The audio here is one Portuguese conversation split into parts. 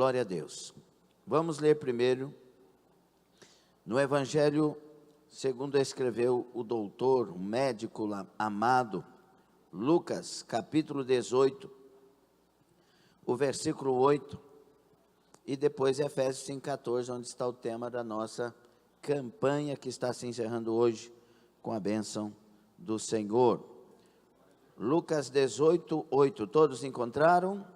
Glória a Deus. Vamos ler primeiro no Evangelho segundo escreveu o doutor, o médico amado, Lucas, capítulo 18, o versículo 8, e depois Efésios 5,14, onde está o tema da nossa campanha que está se encerrando hoje com a bênção do Senhor. Lucas 18, 8, todos encontraram?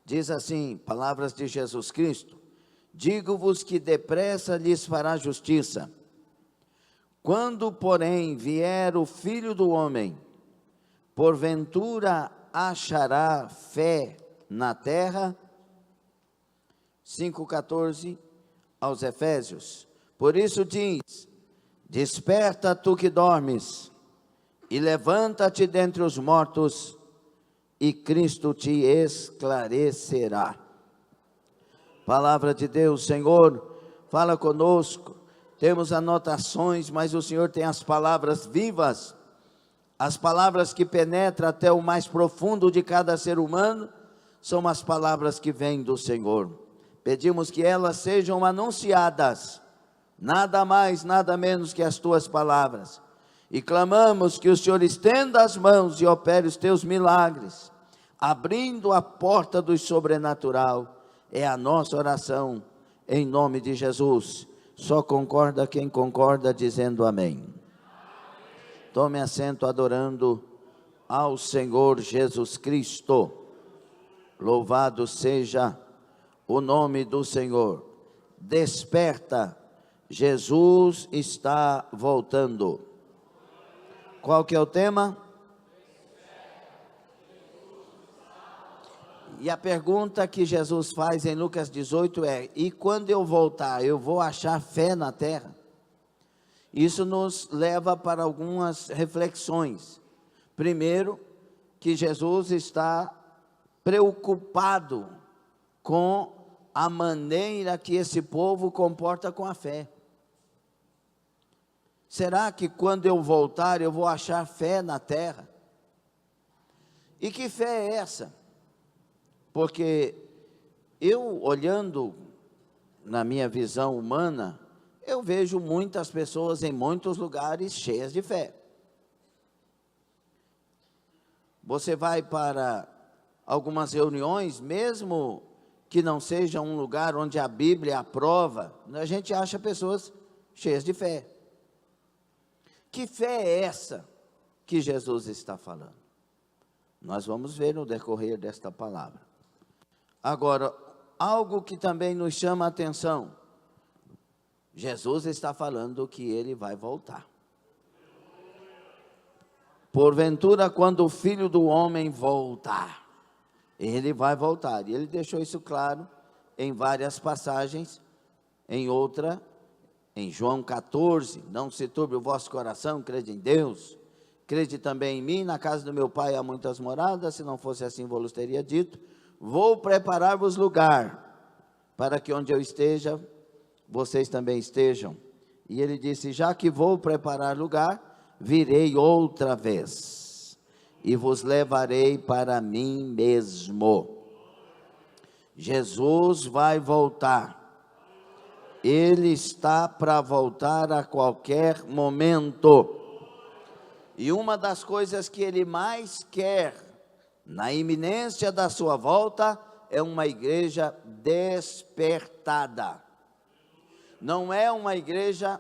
Diz assim, palavras de Jesus Cristo: digo-vos que depressa lhes fará justiça. Quando, porém, vier o Filho do Homem, porventura achará fé na terra? 5,14 aos Efésios. Por isso diz: desperta tu que dormes, e levanta-te dentre os mortos, e Cristo te esclarecerá. Palavra de Deus. Senhor, fala conosco. Temos anotações, mas o Senhor tem as palavras vivas, as palavras que penetram até o mais profundo de cada ser humano, são as palavras que vêm do Senhor. Pedimos que elas sejam anunciadas, nada mais, nada menos que as tuas palavras. E clamamos que o Senhor estenda as mãos e opere os teus milagres, abrindo a porta do sobrenatural. É a nossa oração, em nome de Jesus. Só concorda quem concorda, dizendo amém. Tome assento adorando ao Senhor Jesus Cristo. Louvado seja o nome do Senhor. Desperta, Jesus está voltando. Qual que é o tema? E a pergunta que Jesus faz em Lucas 18 é: e quando eu voltar, eu vou achar fé na terra? Isso nos leva para algumas reflexões. Primeiro, que Jesus está preocupado com a maneira que esse povo comporta com a fé. Será que quando eu voltar eu vou achar fé na terra? E que fé é essa? Porque eu, olhando na minha visão humana, eu vejo muitas pessoas em muitos lugares cheias de fé. Você vai para algumas reuniões, mesmo que não seja um lugar onde a Bíblia aprova, a gente acha pessoas cheias de fé. Que fé é essa que Jesus está falando? Nós vamos ver no decorrer desta palavra. Agora, algo que também nos chama a atenção: Jesus está falando que ele vai voltar. Porventura, quando o Filho do Homem voltar, ele vai voltar. E ele deixou isso claro em várias passagens. Em outra, em João 14, não se turbe o vosso coração, crede em Deus, crede também em mim. Na casa do meu Pai há muitas moradas, se não fosse assim, vos teria dito. Vou preparar-vos lugar, para que onde eu esteja, vocês também estejam. E ele disse: já que vou preparar lugar, virei outra vez, e vos levarei para mim mesmo. Jesus vai voltar. Ele está para voltar a qualquer momento. E uma das coisas que ele mais quer, na iminência da sua volta, é uma igreja despertada. Não é uma igreja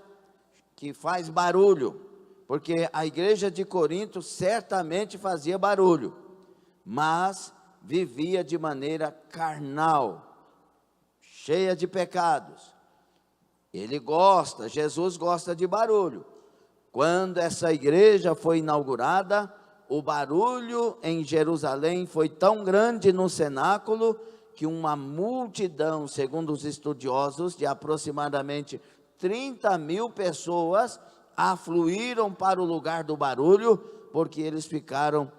que faz barulho, porque a igreja de Corinto certamente fazia barulho, mas vivia de maneira carnal, cheia de pecados. Jesus gosta de barulho. Quando essa igreja foi inaugurada, o barulho em Jerusalém foi tão grande no cenáculo, que uma multidão, segundo os estudiosos, de aproximadamente 30 mil pessoas, afluíram para o lugar do barulho, porque eles ficaram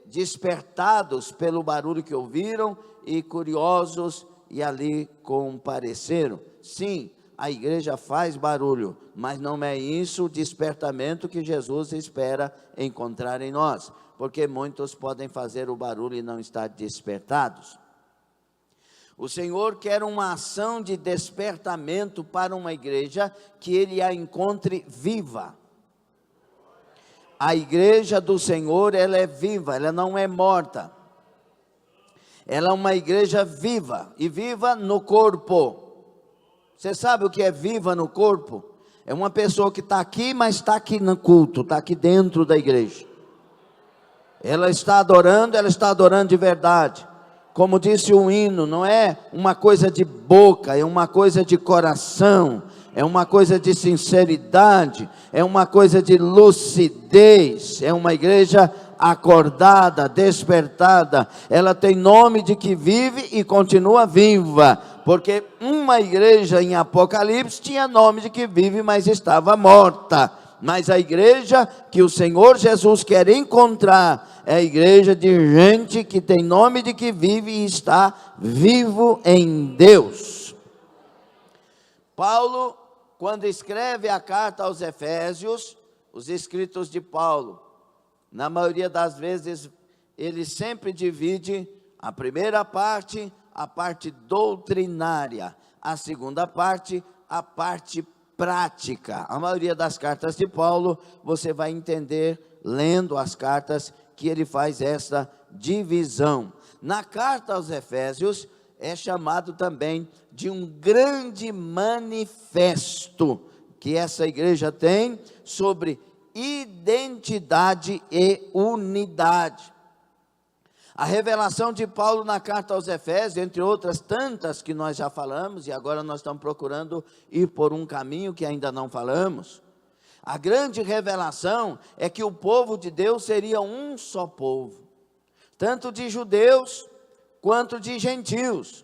despertados pelo barulho que ouviram, e curiosos, e ali compareceram. Sim, a igreja faz barulho, mas não é isso o despertamento que Jesus espera encontrar em nós, porque muitos podem fazer o barulho e não estar despertados. O Senhor quer uma ação de despertamento para uma igreja que Ele a encontre viva. A igreja do Senhor, ela é viva, ela não é morta. Ela é uma igreja viva, e viva no corpo. Você sabe o que é viva no corpo? É uma pessoa que está aqui, mas está aqui no culto, está aqui dentro da igreja. Ela está adorando de verdade. Como disse o hino, não é uma coisa de boca, é uma coisa de coração, é uma coisa de sinceridade, é uma coisa de lucidez, é uma igreja acordada, despertada. Ela tem nome de que vive e continua viva, porque uma igreja em Apocalipse tinha nome de que vive, mas estava morta. Mas a igreja que o Senhor Jesus quer encontrar é a igreja de gente que tem nome de que vive e está vivo em Deus. Paulo, quando escreve a carta aos Efésios, os escritos de Paulo, na maioria das vezes, ele sempre divide a primeira parte, a parte doutrinária, a segunda parte, a parte prática. A maioria das cartas de Paulo, você vai entender, lendo as cartas, que ele faz essa divisão. Na carta aos Efésios, é chamado também de um grande manifesto, que essa igreja tem sobre identidade e unidade. A revelação de Paulo na carta aos Efésios, entre outras tantas que nós já falamos, e agora nós estamos procurando ir por um caminho que ainda não falamos. A grande revelação é que o povo de Deus seria um só povo, tanto de judeus quanto de gentios.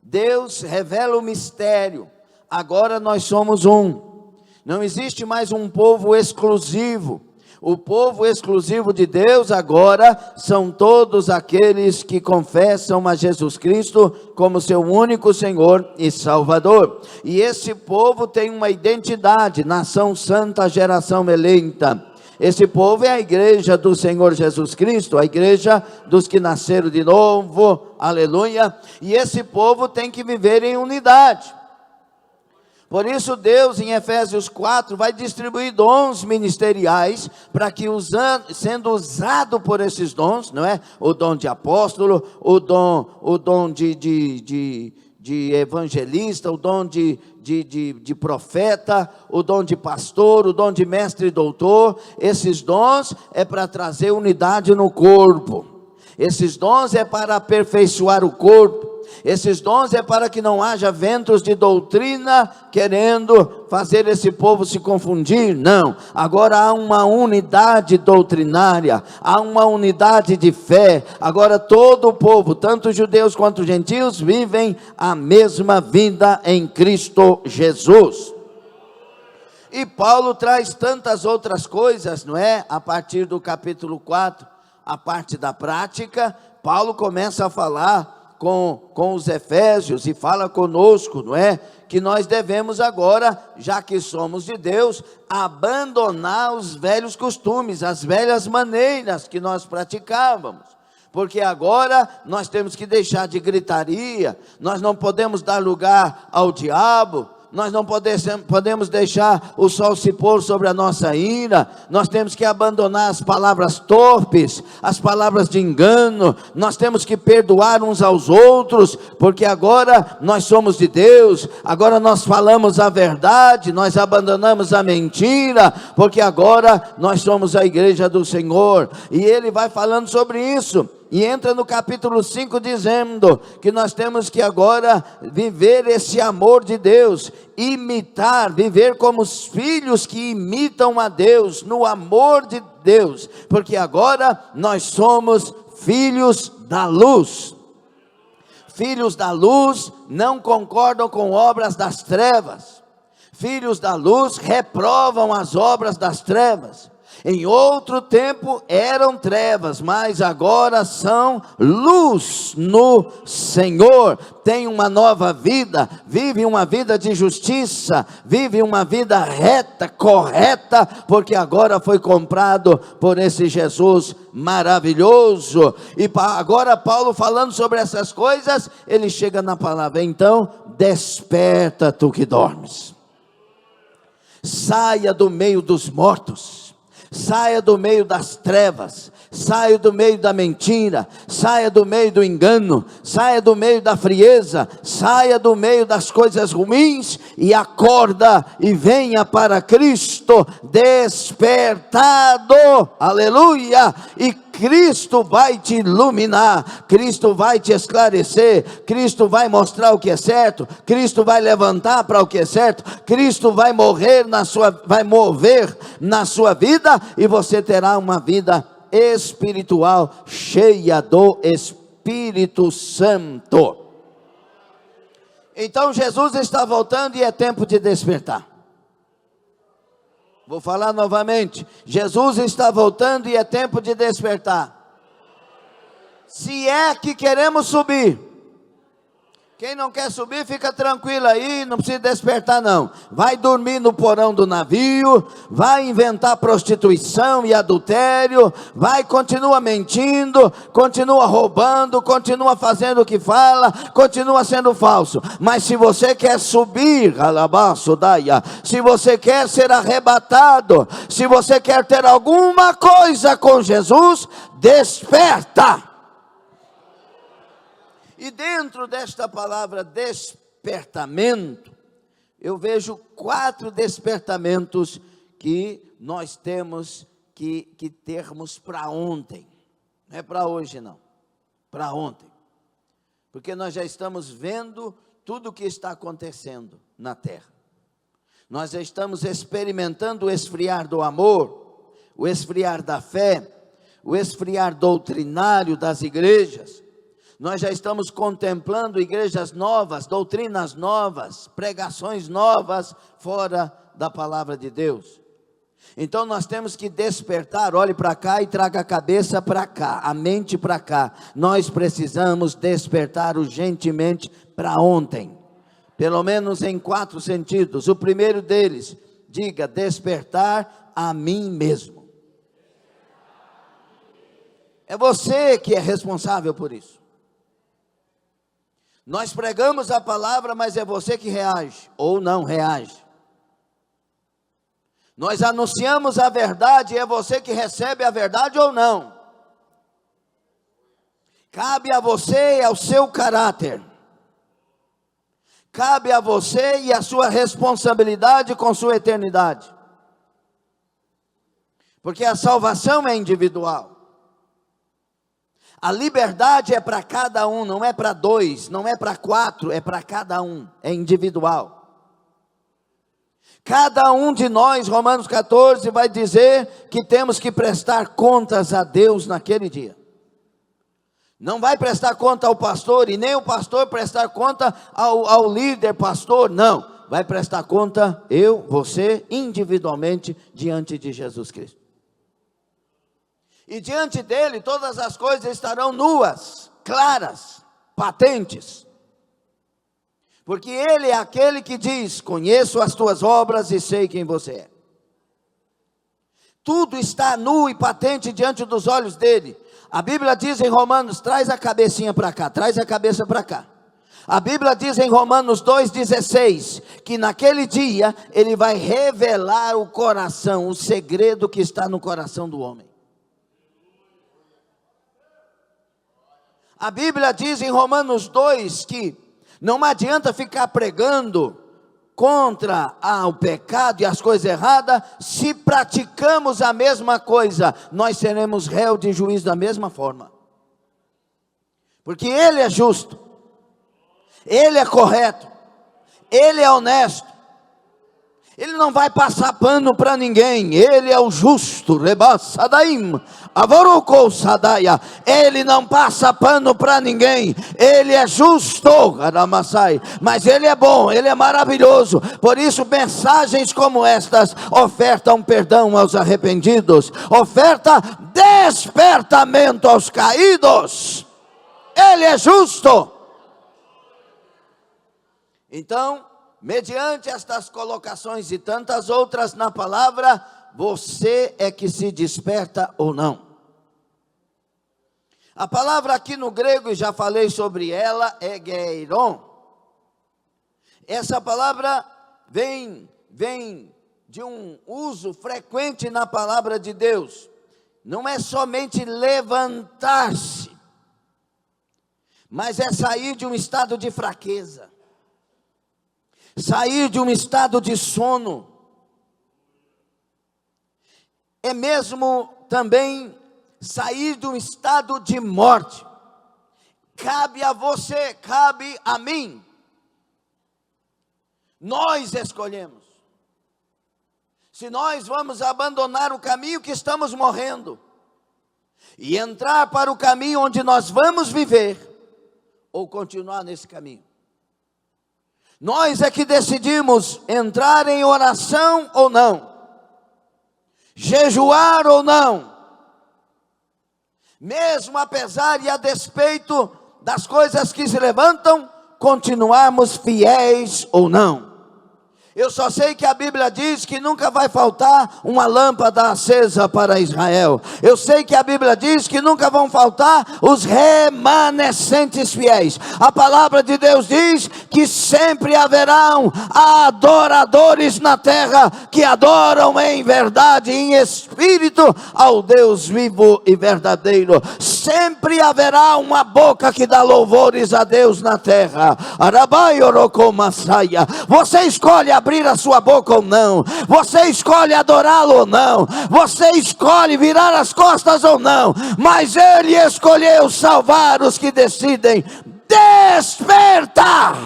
Deus revela o mistério, agora nós somos um. Não existe mais um povo exclusivo. O povo exclusivo de Deus agora são todos aqueles que confessam a Jesus Cristo como seu único Senhor e Salvador. E esse povo tem uma identidade, nação santa, geração eleita. Esse povo é a igreja do Senhor Jesus Cristo, a igreja dos que nasceram de novo, aleluia. E esse povo tem que viver em unidade. Por isso Deus em Efésios 4 vai distribuir dons ministeriais, para que sendo usado por esses dons, não é? O dom de apóstolo, o dom de evangelista, o dom de profeta, o dom de pastor, o dom de mestre e doutor. Esses dons é para trazer unidade no corpo. Esses dons é para aperfeiçoar o corpo. Esses dons é para que não haja ventos de doutrina querendo fazer esse povo se confundir. Não, agora há uma unidade doutrinária, há uma unidade de fé. Agora todo o povo, tanto judeus quanto gentios, vivem a mesma vida em Cristo Jesus. E Paulo traz tantas outras coisas, não é? A partir do capítulo 4, a parte da prática, Paulo começa a falar com os Efésios e fala conosco, não é? Que nós devemos agora, já que somos de Deus, abandonar os velhos costumes, as velhas maneiras que nós praticávamos. Porque agora nós temos que deixar de gritaria, nós não podemos dar lugar ao diabo, nós não podemos deixar o sol se pôr sobre a nossa ira. Nós temos que abandonar as palavras torpes, as palavras de engano. Nós temos que perdoar uns aos outros, porque agora nós somos de Deus. Agora nós falamos a verdade, nós abandonamos a mentira, porque agora nós somos a igreja do Senhor. E ele vai falando sobre isso. E entra no capítulo 5 dizendo que nós temos que agora viver esse amor de Deus, imitar, viver como os filhos que imitam a Deus, no amor de Deus, porque agora nós somos filhos da luz. Filhos da luz não concordam com obras das trevas. Filhos da luz reprovam as obras das trevas. Em outro tempo eram trevas, mas agora são luz no Senhor. Tem uma nova vida, vive uma vida de justiça, vive uma vida reta, correta, porque agora foi comprado por esse Jesus maravilhoso. E agora Paulo falando sobre essas coisas, ele chega na palavra: então desperta tu que dormes, saia do meio dos mortos, saia do meio das trevas, saia do meio da mentira, saia do meio do engano, saia do meio da frieza, saia do meio das coisas ruins e acorda e venha para Cristo despertado, aleluia, e Cristo vai te iluminar, Cristo vai te esclarecer, Cristo vai mostrar o que é certo, Cristo vai levantar para o que é certo, Cristo vai mover na sua vida, e você terá uma vida espiritual cheia do Espírito Santo. Então Jesus está voltando e é tempo de despertar. Vou falar novamente: Jesus está voltando e é tempo de despertar. Se é que queremos subir. Quem não quer subir, fica tranquilo aí, não precisa despertar não. Vai dormir no porão do navio, vai inventar prostituição e adultério, continua mentindo, continua roubando, continua fazendo o que fala, continua sendo falso. Mas se você quer subir, alabaço, daia, se você quer ser arrebatado, se você quer ter alguma coisa com Jesus, desperta. E dentro desta palavra despertamento, eu vejo 4 despertamentos que nós temos que termos para ontem. Não é para hoje não, para ontem. Porque nós já estamos vendo tudo o que está acontecendo na terra. Nós já estamos experimentando o esfriar do amor, o esfriar da fé, o esfriar doutrinário das igrejas. Nós já estamos contemplando igrejas novas, doutrinas novas, pregações novas, fora da palavra de Deus. Então nós temos que despertar, olhe para cá e traga a cabeça para cá, a mente para cá. Nós precisamos despertar urgentemente para ontem, pelo menos em 4 sentidos. O primeiro deles, diga: despertar a mim mesmo. É você que é responsável por isso. Nós pregamos a palavra, mas é você que reage, ou não reage. Nós anunciamos a verdade, e é você que recebe a verdade ou não. Cabe a você e ao seu caráter. Cabe a você e a sua responsabilidade com sua eternidade. Porque a salvação é individual. A liberdade é para cada um, não é para 2, não é para 4, é para cada um, é individual. Cada um de nós, Romanos 14, vai dizer que temos que prestar contas a Deus naquele dia. Não vai prestar conta ao pastor, e nem o pastor prestar conta ao líder pastor, não. Vai prestar conta você, individualmente, diante de Jesus Cristo. E diante dele todas as coisas estarão nuas, claras, patentes. Porque ele é aquele que diz: conheço as tuas obras e sei quem você é. Tudo está nu e patente diante dos olhos dele. A Bíblia diz em Romanos, traz a cabecinha para cá, traz a cabeça para cá. A Bíblia diz em Romanos 2,16, que naquele dia ele vai revelar o coração, o segredo que está no coração do homem. A Bíblia diz em Romanos 2 que não adianta ficar pregando contra o pecado e as coisas erradas. Se praticamos a mesma coisa, nós seremos réu de juízo da mesma forma. Porque ele é justo, ele é correto, ele é honesto, Ele não vai passar pano para ninguém. Ele é o justo. Ele não passa pano para ninguém. Ele é justo. Mas Ele é bom, Ele é maravilhoso. Por isso mensagens como estas ofertam perdão aos arrependidos, oferta despertamento aos caídos. Ele é justo. Então, mediante estas colocações e tantas outras na palavra, você é que se desperta ou não. A palavra aqui no grego, e já falei sobre ela, é geiron. Essa palavra vem de um uso frequente na palavra de Deus. Não é somente levantar-se, mas é sair de um estado de fraqueza. Sair de um estado de sono, é mesmo também sair de um estado de morte. Cabe a você, cabe a mim. Nós escolhemos. Se nós vamos abandonar o caminho que estamos morrendo e entrar para o caminho onde nós vamos viver, ou continuar nesse caminho. Nós é que decidimos entrar em oração ou não, jejuar ou não, mesmo apesar e a despeito das coisas que se levantam, continuarmos fiéis ou não. Eu só sei que a Bíblia diz que nunca vai faltar uma lâmpada acesa para Israel. Eu sei que a Bíblia diz que nunca vão faltar os remanescentes fiéis. A palavra de Deus diz que sempre haverão adoradores na terra que adoram em verdade e em espírito ao Deus vivo e verdadeiro. Sempre haverá uma boca que dá louvores a Deus na terra. Você escolhe abrir a sua boca ou não, você escolhe adorá-lo ou não, você escolhe virar as costas ou não, mas Ele escolheu salvar os que decidem despertar.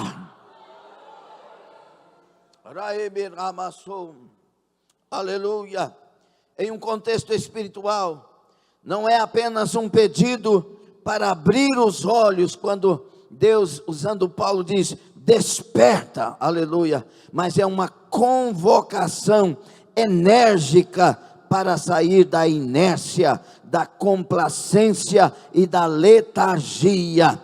Aleluia. Em um contexto espiritual, não é apenas um pedido para abrir os olhos, quando Deus, usando Paulo, diz: desperta, aleluia, mas é uma convocação enérgica para sair da inércia, da complacência e da letargia.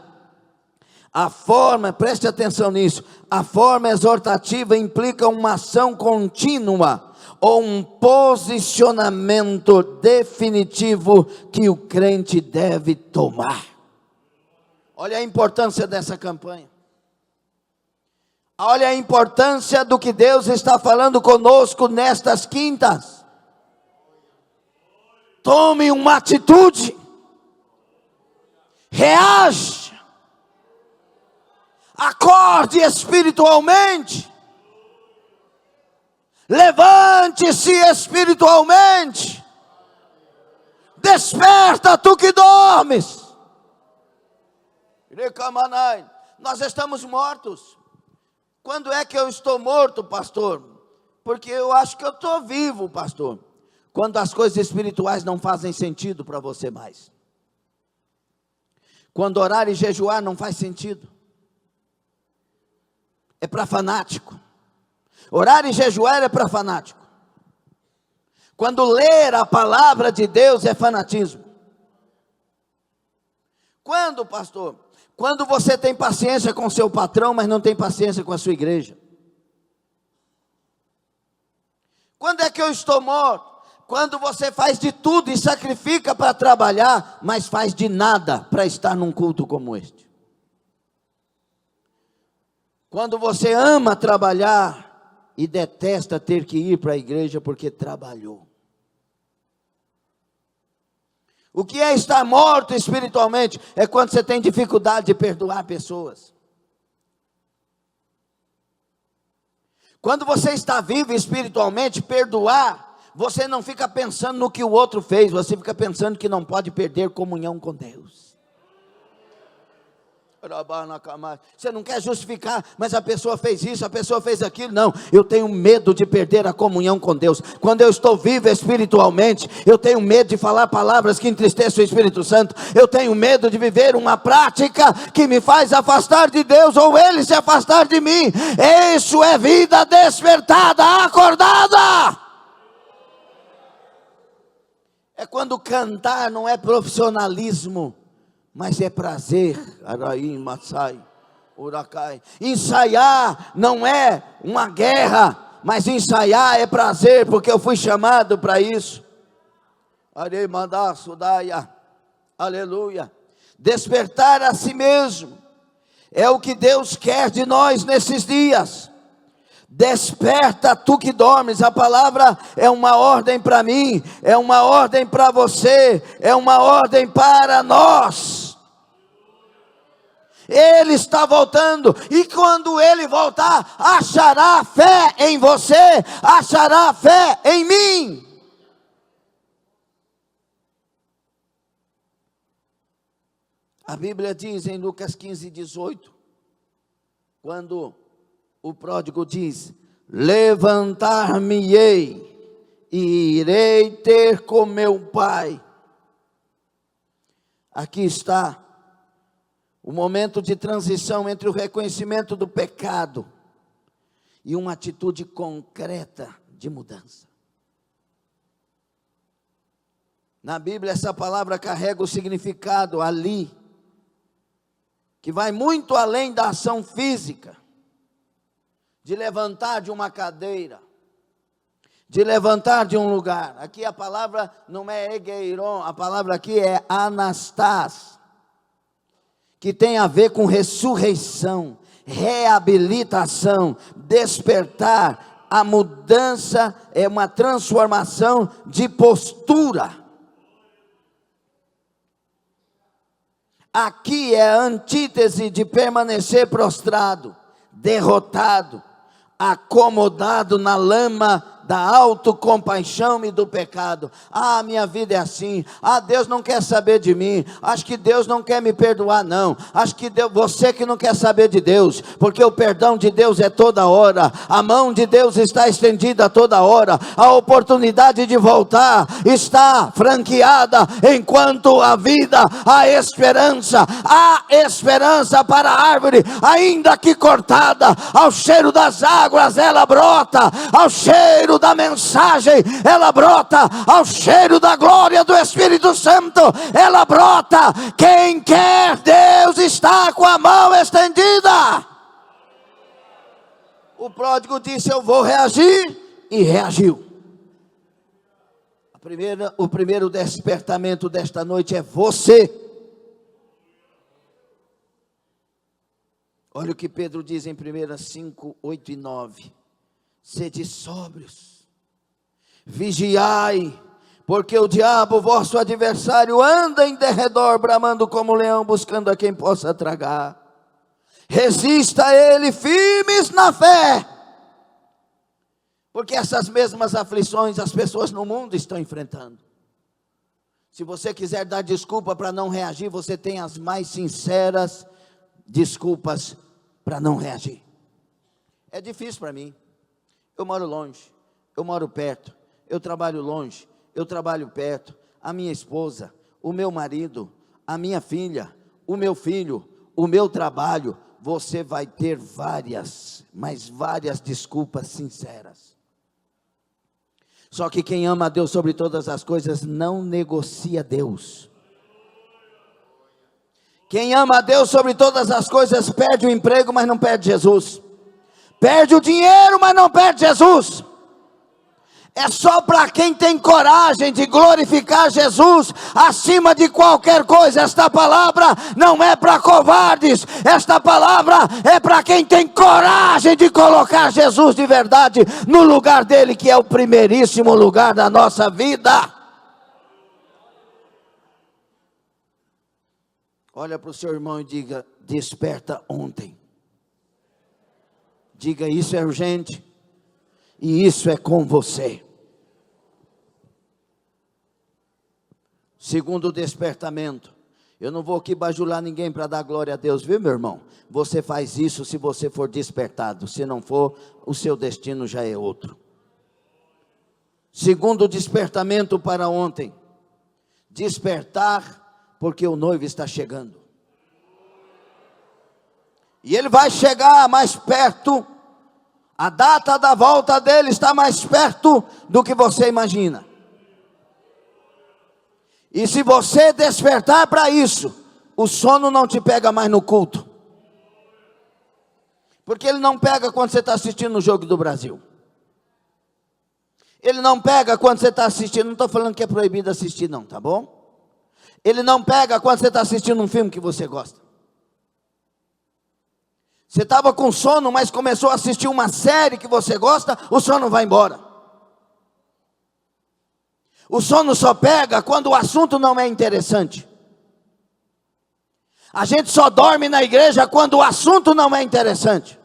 A forma, preste atenção nisso, a forma exortativa implica uma ação contínua, ou um posicionamento definitivo que o crente deve tomar. Olha a importância dessa campanha. Olha a importância do que Deus está falando conosco nestas quintas. Tome uma atitude. Reaja. Acorde espiritualmente. Levante-se espiritualmente. Desperta, tu que dormes. Nós estamos mortos. Quando é que eu estou morto, pastor? Porque eu acho que eu estou vivo, pastor. Quando as coisas espirituais não fazem sentido para você mais. Quando orar e jejuar não faz sentido. É para fanático. Orar e jejuar é para fanático. Quando ler a palavra de Deus é fanatismo. Quando, pastor? Quando você tem paciência com seu patrão, mas não tem paciência com a sua igreja. Quando é que eu estou morto? Quando você faz de tudo e sacrifica para trabalhar, mas faz de nada para estar num culto como este. Quando você ama trabalhar e detesta ter que ir para a igreja porque trabalhou. O que é estar morto espiritualmente? É quando você tem dificuldade de perdoar pessoas. Quando você está vivo espiritualmente, perdoar, você não fica pensando no que o outro fez, você fica pensando que não pode perder comunhão com Deus. Você não quer justificar, mas a pessoa fez isso, a pessoa fez aquilo. Não, eu tenho medo de perder a comunhão com Deus. Quando eu estou vivo espiritualmente, eu tenho medo de falar palavras que entristeçam o Espírito Santo. Eu tenho medo de viver uma prática que me faz afastar de Deus, ou Ele se afastar de mim. Isso é vida despertada, acordada. É quando cantar não é profissionalismo, mas é prazer. Ensaiar não é uma guerra, mas ensaiar é prazer, porque eu fui chamado para isso. Aleluia. Despertar a si mesmo é o que Deus quer de nós nesses dias. Desperta tu que dormes. A palavra é uma ordem para mim, é uma ordem para você, é uma ordem para nós. Ele está voltando, e quando Ele voltar, achará fé em você, achará fé em mim. A Bíblia diz em Lucas 15:18, quando o pródigo diz: levantar-me-ei e irei ter com meu pai. Aqui está o momento de transição entre o reconhecimento do pecado e uma atitude concreta de mudança. Na Bíblia essa palavra carrega o significado ali, que vai muito além da ação física, de levantar de uma cadeira, de levantar de um lugar. Aqui a palavra não é egeiron, a palavra aqui é anastás, que tem a ver com ressurreição, reabilitação, despertar. A mudança é uma transformação de postura. Aqui é a antítese de permanecer prostrado, derrotado, acomodado na lama da autocompaixão e do pecado. Minha vida é assim. Deus não quer saber de mim. Acho que Deus não quer me perdoar, não. Acho que você que não quer saber de Deus, porque o perdão de Deus é toda hora. A mão de Deus está estendida toda hora. A oportunidade de voltar está franqueada enquanto a vida, a esperança para a árvore, ainda que cortada, ao cheiro das águas ela brota, ao cheiro da mensagem ela brota, ao cheiro da glória do Espírito Santo ela brota. Quem quer Deus está com a mão estendida. O pródigo disse: eu vou reagir, e reagiu. O primeiro despertamento desta noite é você. Olha o que Pedro diz em 1 5, 8 e 9. Sede sóbrios, vigiai, porque o diabo, vosso adversário, anda em derredor, bramando como leão, buscando a quem possa tragar. Resista a ele firmes na fé, porque essas mesmas aflições as pessoas no mundo estão enfrentando. Se você quiser dar desculpa para não reagir, você tem as mais sinceras desculpas para não reagir. É difícil para mim. Eu moro longe, eu moro perto, eu trabalho longe, eu trabalho perto. A minha esposa, o meu marido, a minha filha, o meu filho, o meu trabalho. Você vai ter várias desculpas sinceras. Só que quem ama a Deus sobre todas as coisas não negocia Deus. Quem ama a Deus sobre todas as coisas perde o emprego, mas não perde Jesus. Perde o dinheiro, mas não perde Jesus. É só para quem tem coragem de glorificar Jesus acima de qualquer coisa. Esta palavra não é para covardes. Esta palavra é para quem tem coragem de colocar Jesus de verdade no lugar dele, que é o primeiríssimo lugar da nossa vida. Olha para o seu irmão e diga: desperta ontem. Diga: isso é urgente, e isso é com você. Segundo despertamento, Eu não vou aqui bajular ninguém para dar glória a Deus, viu, meu irmão? Você faz isso se você for despertado. Se não for, o seu destino já é outro. Segundo despertamento para ontem. Despertar porque o noivo está chegando. E ele vai chegar mais perto. A data da volta dele está mais perto do que você imagina. E se você despertar para isso, o sono não te pega mais no culto. Porque ele não pega quando você está assistindo o Jogo do Brasil. Ele não pega quando você está assistindo, não estou falando que é proibido assistir não, tá bom? Ele não pega quando você está assistindo um filme que você gosta. Você estava com sono, mas começou a assistir uma série que você gosta, o sono vai embora. O sono só pega quando o assunto não é interessante. A gente só dorme na igreja quando o assunto não é interessante.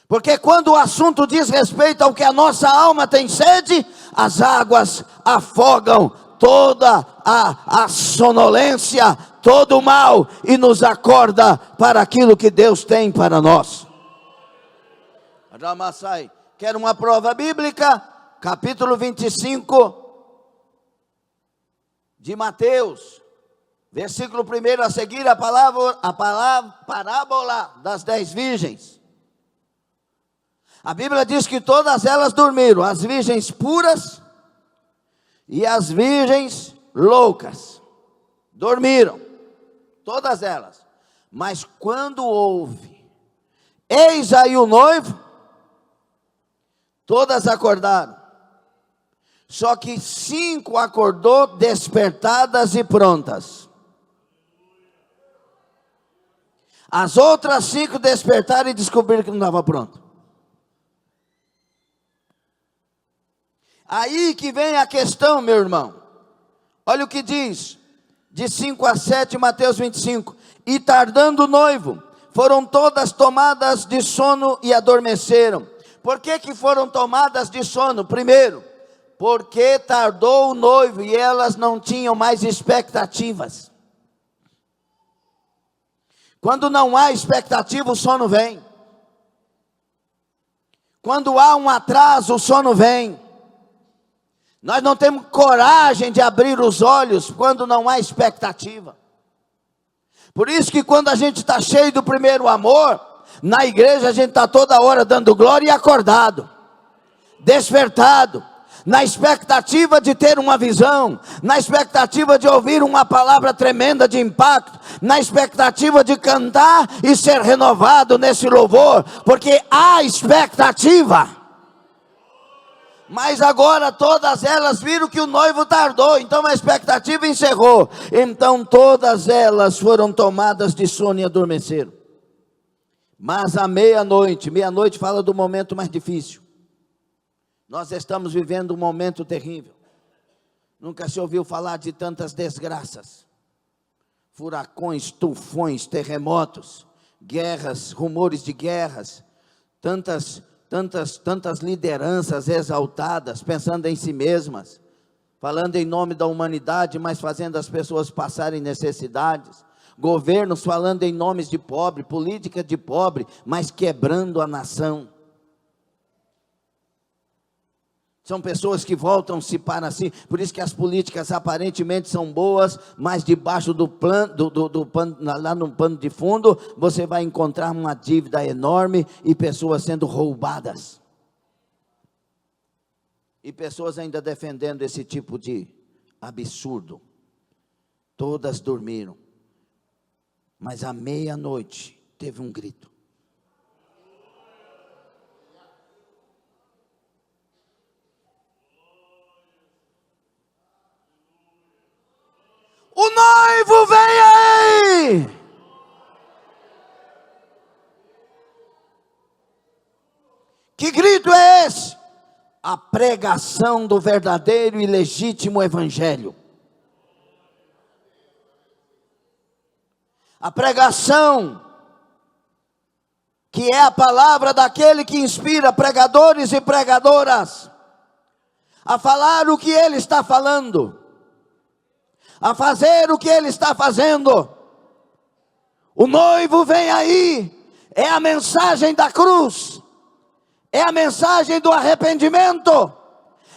Porque quando o assunto diz respeito ao que a nossa alma tem sede, as águas afogam toda a sonolência, todo o mal, e nos acorda para aquilo que Deus tem para nós. Ramassai, quer uma prova bíblica? Capítulo 25 de Mateus, versículo 1 a seguir, a parábola das 10 virgens. A Bíblia diz que todas elas dormiram, as virgens puras e as virgens loucas. Dormiram, todas elas. Mas quando houve, eis aí o noivo, todas acordaram. Só que 5 acordou despertadas e prontas. As outras 5 despertaram e descobriram que não estava pronto. Aí que vem a questão, meu irmão. Olha o que diz, de 5 a 7, Mateus 25. E tardando o noivo, foram todas tomadas de sono e adormeceram. Por que foram tomadas de sono? Primeiro, porque tardou o noivo e elas não tinham mais expectativas. Quando não há expectativa, o sono vem. Quando há um atraso, o sono vem. Nós não temos coragem de abrir os olhos quando não há expectativa. Por isso que quando a gente está cheio do primeiro amor, na igreja a gente está toda hora dando glória e acordado, despertado, na expectativa de ter uma visão, na expectativa de ouvir uma palavra tremenda de impacto, na expectativa de cantar e ser renovado nesse louvor, porque há expectativa. Mas agora todas elas viram que o noivo tardou, então a expectativa encerrou. Então todas elas foram tomadas de sono e adormeceram. Mas à meia-noite fala do momento mais difícil. Nós estamos vivendo um momento terrível. Nunca se ouviu falar de tantas desgraças. Furacões, tufões, terremotos, guerras, rumores de guerras, tantas lideranças exaltadas, pensando em si mesmas, falando em nome da humanidade, mas fazendo as pessoas passarem necessidades, governos falando em nomes de pobre, política de pobre, mas quebrando a nação. São pessoas que voltam-se para si, por isso que as políticas aparentemente são boas, mas debaixo do plano, lá no pano de fundo, você vai encontrar uma dívida enorme e pessoas sendo roubadas. E pessoas ainda defendendo esse tipo de absurdo. Todas dormiram, mas à meia-noite teve um grito. O noivo vem aí! Que grito é esse? A pregação do verdadeiro e legítimo evangelho. A pregação, que é a palavra daquele que inspira pregadores e pregadoras a falar o que ele está falando, a fazer o que Ele está fazendo. O noivo vem aí, é a mensagem da cruz, é a mensagem do arrependimento,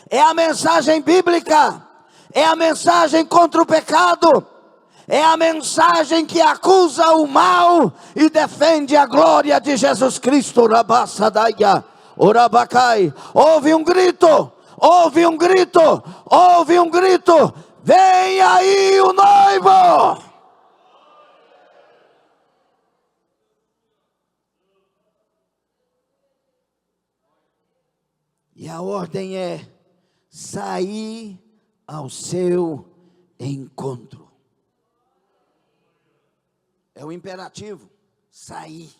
é a mensagem bíblica, é a mensagem contra o pecado, é a mensagem que acusa o mal e defende a glória de Jesus Cristo. Rabassadaya, Orabacai. Houve um grito, houve um grito, houve um grito: vem aí o noivo! E a ordem é sair ao seu encontro. É o imperativo, sair.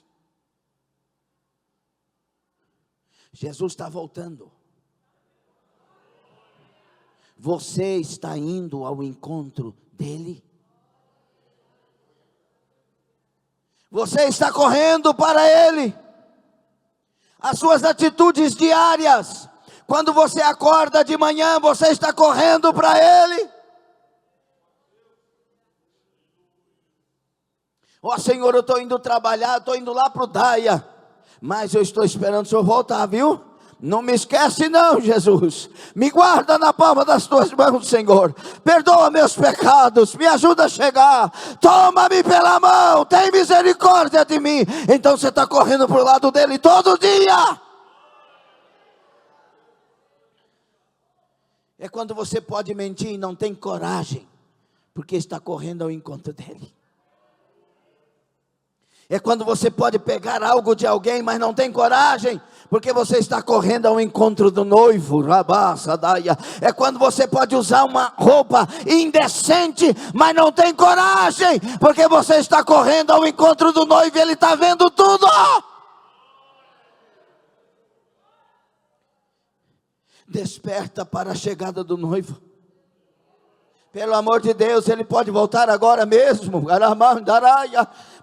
Jesus está voltando. Você está indo ao encontro dele? Você está correndo para ele? As suas atitudes diárias, quando você acorda de manhã, você está correndo para ele? Ó Senhor, eu estou indo trabalhar, estou indo lá para o Daia, mas eu estou esperando o Senhor voltar, viu? Não me esquece não, Jesus. Me guarda na palma das tuas mãos, Senhor. Perdoa meus pecados, me ajuda a chegar. Toma-me pela mão, tem misericórdia de mim. Então você está correndo para o lado dele todo dia. É quando você pode mentir e não tem coragem, porque está correndo ao encontro dele. É quando você pode pegar algo de alguém, mas não tem coragem, porque você está correndo ao encontro do noivo. É quando você pode usar uma roupa indecente, mas não tem coragem, porque você está correndo ao encontro do noivo e ele está vendo tudo. Desperta para a chegada do noivo. Pelo amor de Deus, ele pode voltar agora mesmo.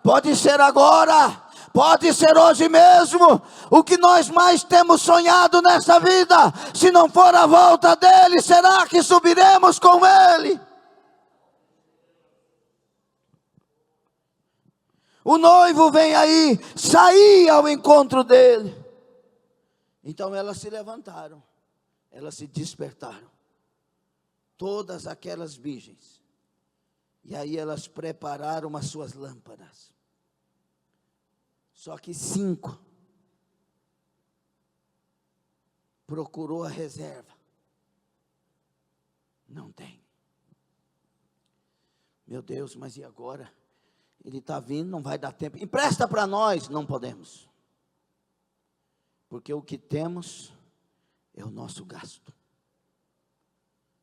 Pode ser agora, pode ser hoje mesmo. O que nós mais temos sonhado nessa vida, se não for a volta dele, será que subiremos com ele? O noivo vem aí, sair ao encontro dele. Então elas se levantaram, elas se despertaram, todas aquelas virgens, e aí elas prepararam as suas lâmpadas. Só que 5 procurou a reserva, não tem. Meu Deus, mas e agora? Ele está vindo, não vai dar tempo. Empresta para nós, não podemos, porque o que temos é o nosso gasto.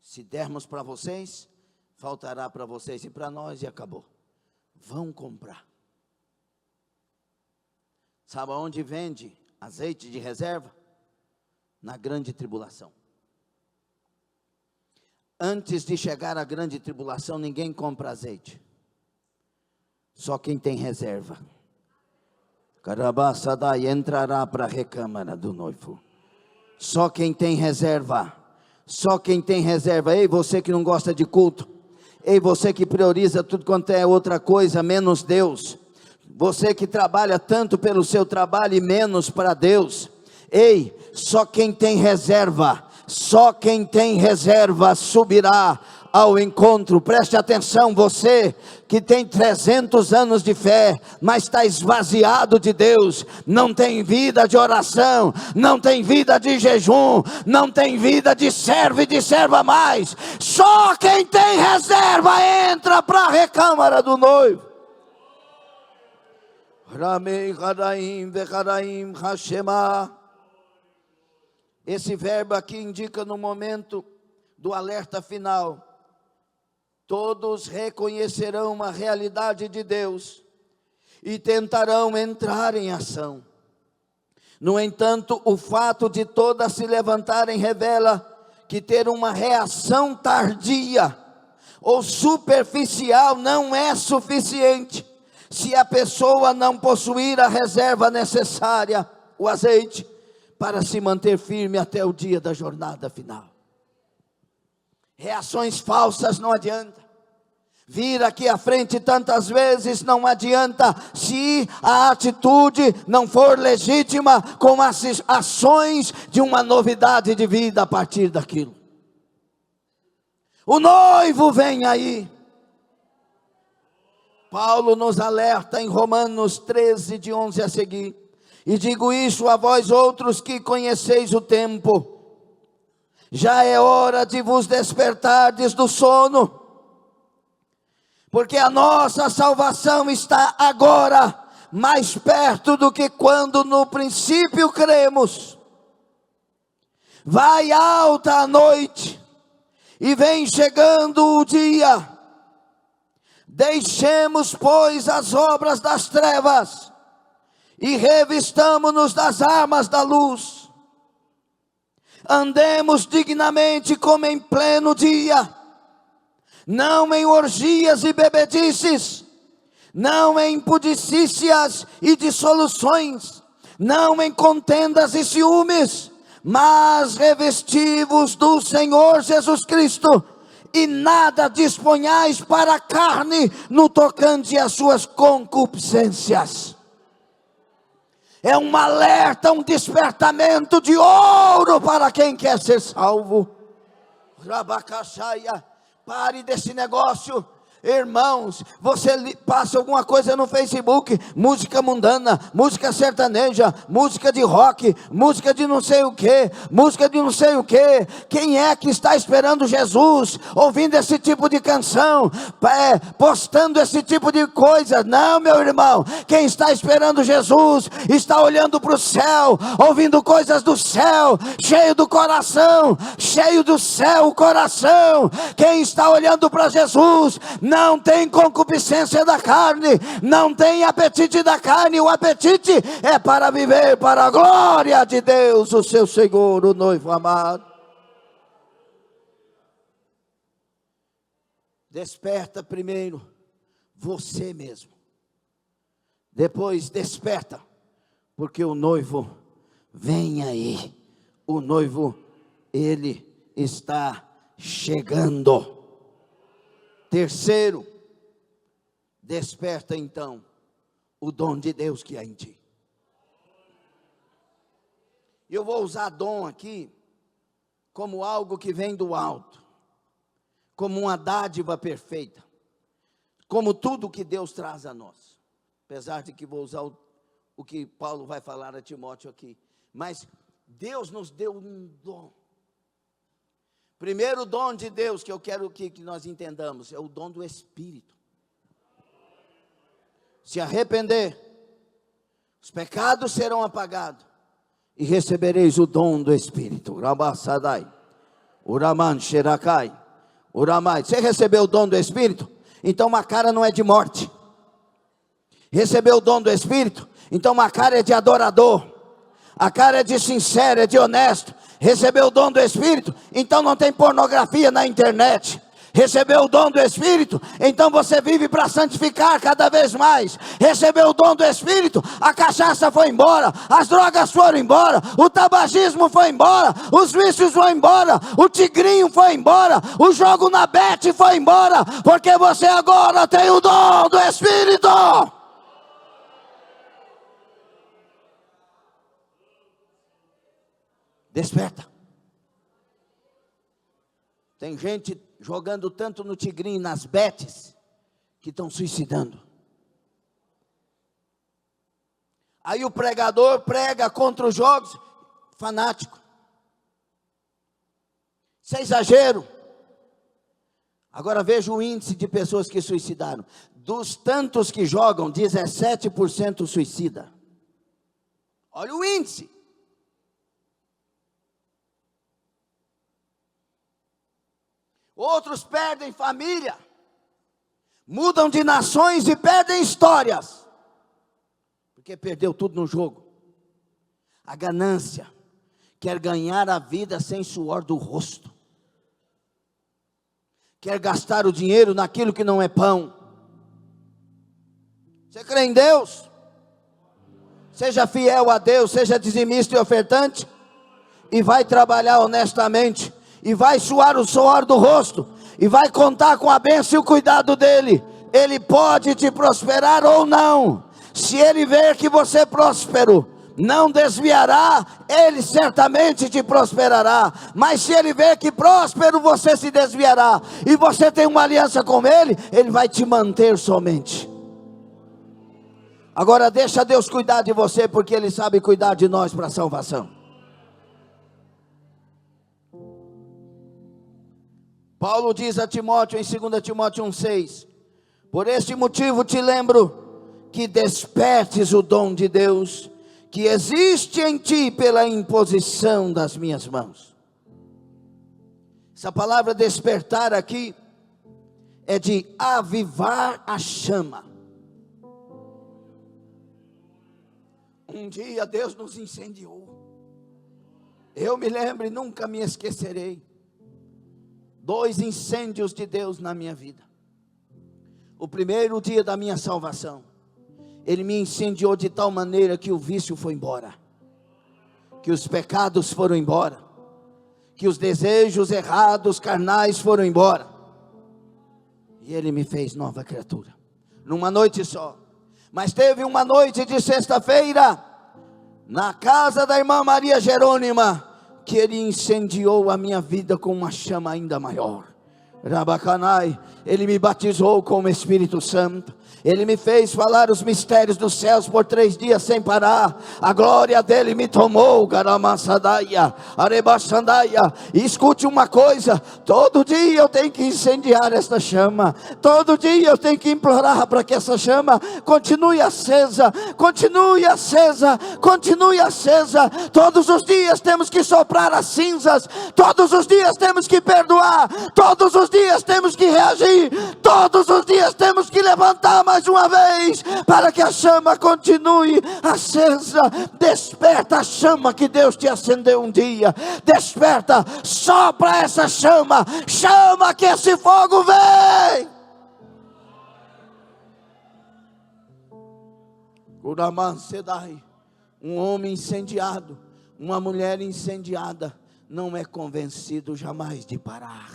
Se dermos para vocês, faltará para vocês e para nós, e acabou. Vão comprar. Sabe onde vende azeite de reserva? Na grande tribulação. Antes de chegar à grande tribulação, ninguém compra azeite. Só quem tem reserva. Carabaçadai entrará para a recâmara do noivo. Só quem tem reserva. Só quem tem reserva. Ei, você que não gosta de culto. Ei, você que prioriza tudo quanto é outra coisa, menos Deus. Você que trabalha tanto pelo seu trabalho e menos para Deus. Ei, só quem tem reserva, só quem tem reserva subirá ao encontro. Preste atenção, você que tem 300 anos de fé, mas está esvaziado de Deus, não tem vida de oração, não tem vida de jejum, não tem vida de servo e de serva mais. Só quem tem reserva entra para a recâmara do noivo. Esse verbo aqui indica no momento do alerta final. Todos reconhecerão a realidade de Deus e tentarão entrar em ação. No entanto, o fato de todas se levantarem revela que ter uma reação tardia ou superficial não é suficiente, se a pessoa não possuir a reserva necessária, o azeite, para se manter firme até o dia da jornada final. Reações falsas não adianta. Vir aqui à frente tantas vezes não adianta se a atitude não for legítima, com as ações de uma novidade de vida a partir daquilo. O noivo vem aí. Paulo nos alerta em Romanos 13, de 11 a seguir. E digo isso a vós outros que conheceis o tempo. Já é hora de vos despertardes do sono, porque a nossa salvação está agora mais perto do que quando no princípio cremos. Vai alta a noite e vem chegando o dia. Deixemos, pois, as obras das trevas e revistamo-nos das armas da luz. Andemos dignamente como em pleno dia, não em orgias e bebedices, não em impudicícias e dissoluções, não em contendas e ciúmes, mas revesti-vos do Senhor Jesus Cristo, e nada disponhais para a carne no tocante às suas concupiscências. É um alerta, um despertamento de ouro para quem quer ser salvo. Rabacaxaia. Pare desse negócio. Irmãos, você passa alguma coisa no Facebook, música mundana, música sertaneja, música de rock, música de não sei o que, música de não sei o que. Quem é que está esperando Jesus, ouvindo esse tipo de canção, postando esse tipo de coisa? Não, meu irmão, quem está esperando Jesus, está olhando para o céu, ouvindo coisas do céu, cheio do coração, cheio do céu o coração. Quem está olhando para Jesus, não tem concupiscência da carne, não tem apetite da carne. O apetite é para viver para a glória de Deus, o seu Senhor, o noivo amado. Desperta primeiro você mesmo, depois desperta, porque o noivo vem aí. O noivo, ele está chegando. Terceiro, desperta então o dom de Deus que há em ti. Eu vou usar dom aqui como algo que vem do alto, como uma dádiva perfeita, como tudo que Deus traz a nós. Apesar de que vou usar o que Paulo vai falar a Timóteo aqui, mas Deus nos deu um dom. Primeiro dom de Deus que eu quero que nós entendamos é o dom do Espírito. Se arrepender, os pecados serão apagados e recebereis o dom do Espírito. Rabassadai, Uraman, Xerakai, Uramai. Você recebeu o dom do Espírito? Então uma cara não é de morte. Recebeu o dom do Espírito? Então uma cara é de adorador. A cara é de sincero, é de honesto. Recebeu o dom do Espírito? Então não tem pornografia na internet. Recebeu o dom do Espírito? Então você vive para santificar cada vez mais. Recebeu o dom do Espírito? A cachaça foi embora, as drogas foram embora, o tabagismo foi embora, os vícios foram embora, o tigrinho foi embora, o jogo na bet foi embora, porque você agora tem o dom do Espírito. Desperta. Tem gente jogando tanto no tigrinho, nas betes, que estão suicidando. Aí o pregador prega contra os jogos, fanático. Isso é exagero. Agora veja o índice de pessoas que suicidaram. Dos tantos que jogam, 17% suicida. Olha o índice. Outros perdem família, mudam de nações e perdem histórias, porque perdeu tudo no jogo. A ganância quer ganhar a vida sem suor do rosto, quer gastar o dinheiro naquilo que não é pão. Você crê em Deus? Seja fiel a Deus, seja dizimista e ofertante, e vai trabalhar honestamente, e vai suar o suor do rosto, e vai contar com a bênção e o cuidado dele. Ele pode te prosperar ou não. Se ele ver que você é próspero, não desviará, ele certamente te prosperará. Mas se ele ver que próspero você se desviará, e você tem uma aliança com ele, ele vai te manter somente. Agora deixa Deus cuidar de você, porque ele sabe cuidar de nós para a salvação. Paulo diz a Timóteo em 2 Timóteo 1,6: por este motivo te lembro que despertes o dom de Deus, que existe em ti pela imposição das minhas mãos. Essa palavra despertar aqui é de avivar a chama. Um dia Deus nos incendiou. Eu me lembro e nunca me esquecerei. 2 incêndios de Deus na minha vida. O primeiro dia da minha salvação, ele me incendiou de tal maneira que o vício foi embora, que os pecados foram embora, que os desejos errados, carnais foram embora, e ele me fez nova criatura, numa noite só. Mas teve uma noite de sexta-feira, na casa da irmã Maria Jerônima, que ele incendiou a minha vida com uma chama ainda maior. Rabacanai, ele me batizou com o Espírito Santo. Ele me fez falar os mistérios dos céus por 3 dias sem parar. A glória dele me tomou. Garamasadaia, Arebaxandaia. E escute uma coisa: todo dia eu tenho que incendiar esta chama. Todo dia eu tenho que implorar para que essa chama continue acesa. Continue acesa. Continue acesa. Todos os dias temos que soprar as cinzas. Todos os dias temos que perdoar. Todos os dias temos que reagir. Todos os dias temos que levantar mais uma vez, para que a chama continue acesa. Desperta a chama que Deus te acendeu um dia. Desperta, sopra essa chama. Chama que esse fogo vem. Um homem incendiado, uma mulher incendiada, não é convencido jamais de parar.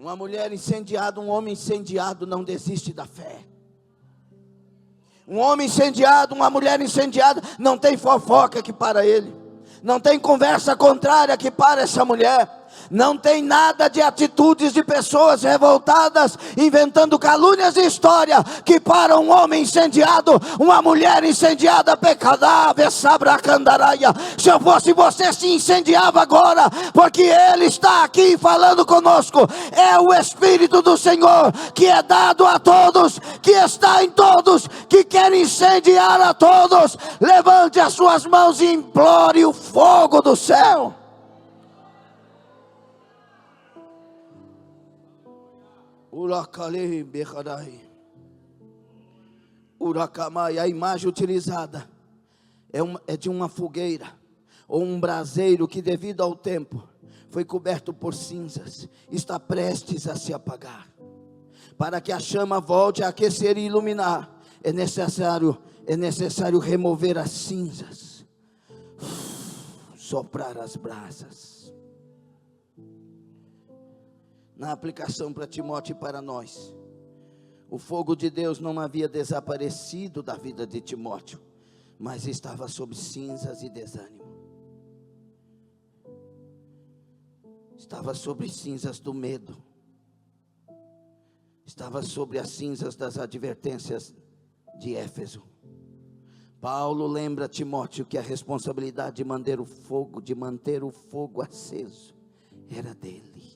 Uma mulher incendiada, um homem incendiado não desiste da fé. Um homem incendiado, uma mulher incendiada, não tem fofoca que para ele. Não tem conversa contrária que para essa mulher. Não tem nada de atitudes de pessoas revoltadas, inventando calúnias e história, que para um homem incendiado, uma mulher incendiada, pecadava, sabracandaraia. Se eu fosse você, se incendiava agora, porque Ele está aqui falando conosco. É o Espírito do Senhor, que é dado a todos, que está em todos, que quer incendiar a todos. Levante as suas mãos e implore o fogo do céu. A imagem utilizada é de uma fogueira ou um braseiro que, devido ao tempo, foi coberto por cinzas, está prestes a se apagar. Para que a chama volte a aquecer e iluminar, é necessário remover as cinzas, soprar as brasas. Na aplicação para Timóteo e para nós, o fogo de Deus não havia desaparecido da vida de Timóteo, mas estava sob cinzas e desânimo. Estava sobre cinzas do medo. Estava sobre as cinzas das advertências de Éfeso. Paulo lembra a Timóteo que a responsabilidade de manter o fogo aceso era dele.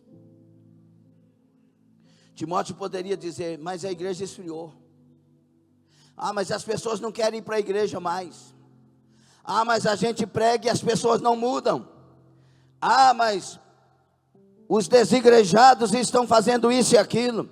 Timóteo poderia dizer: mas a igreja esfriou. Mas as pessoas não querem ir para a igreja mais. Mas a gente prega e as pessoas não mudam. Mas os desigrejados estão fazendo isso e aquilo.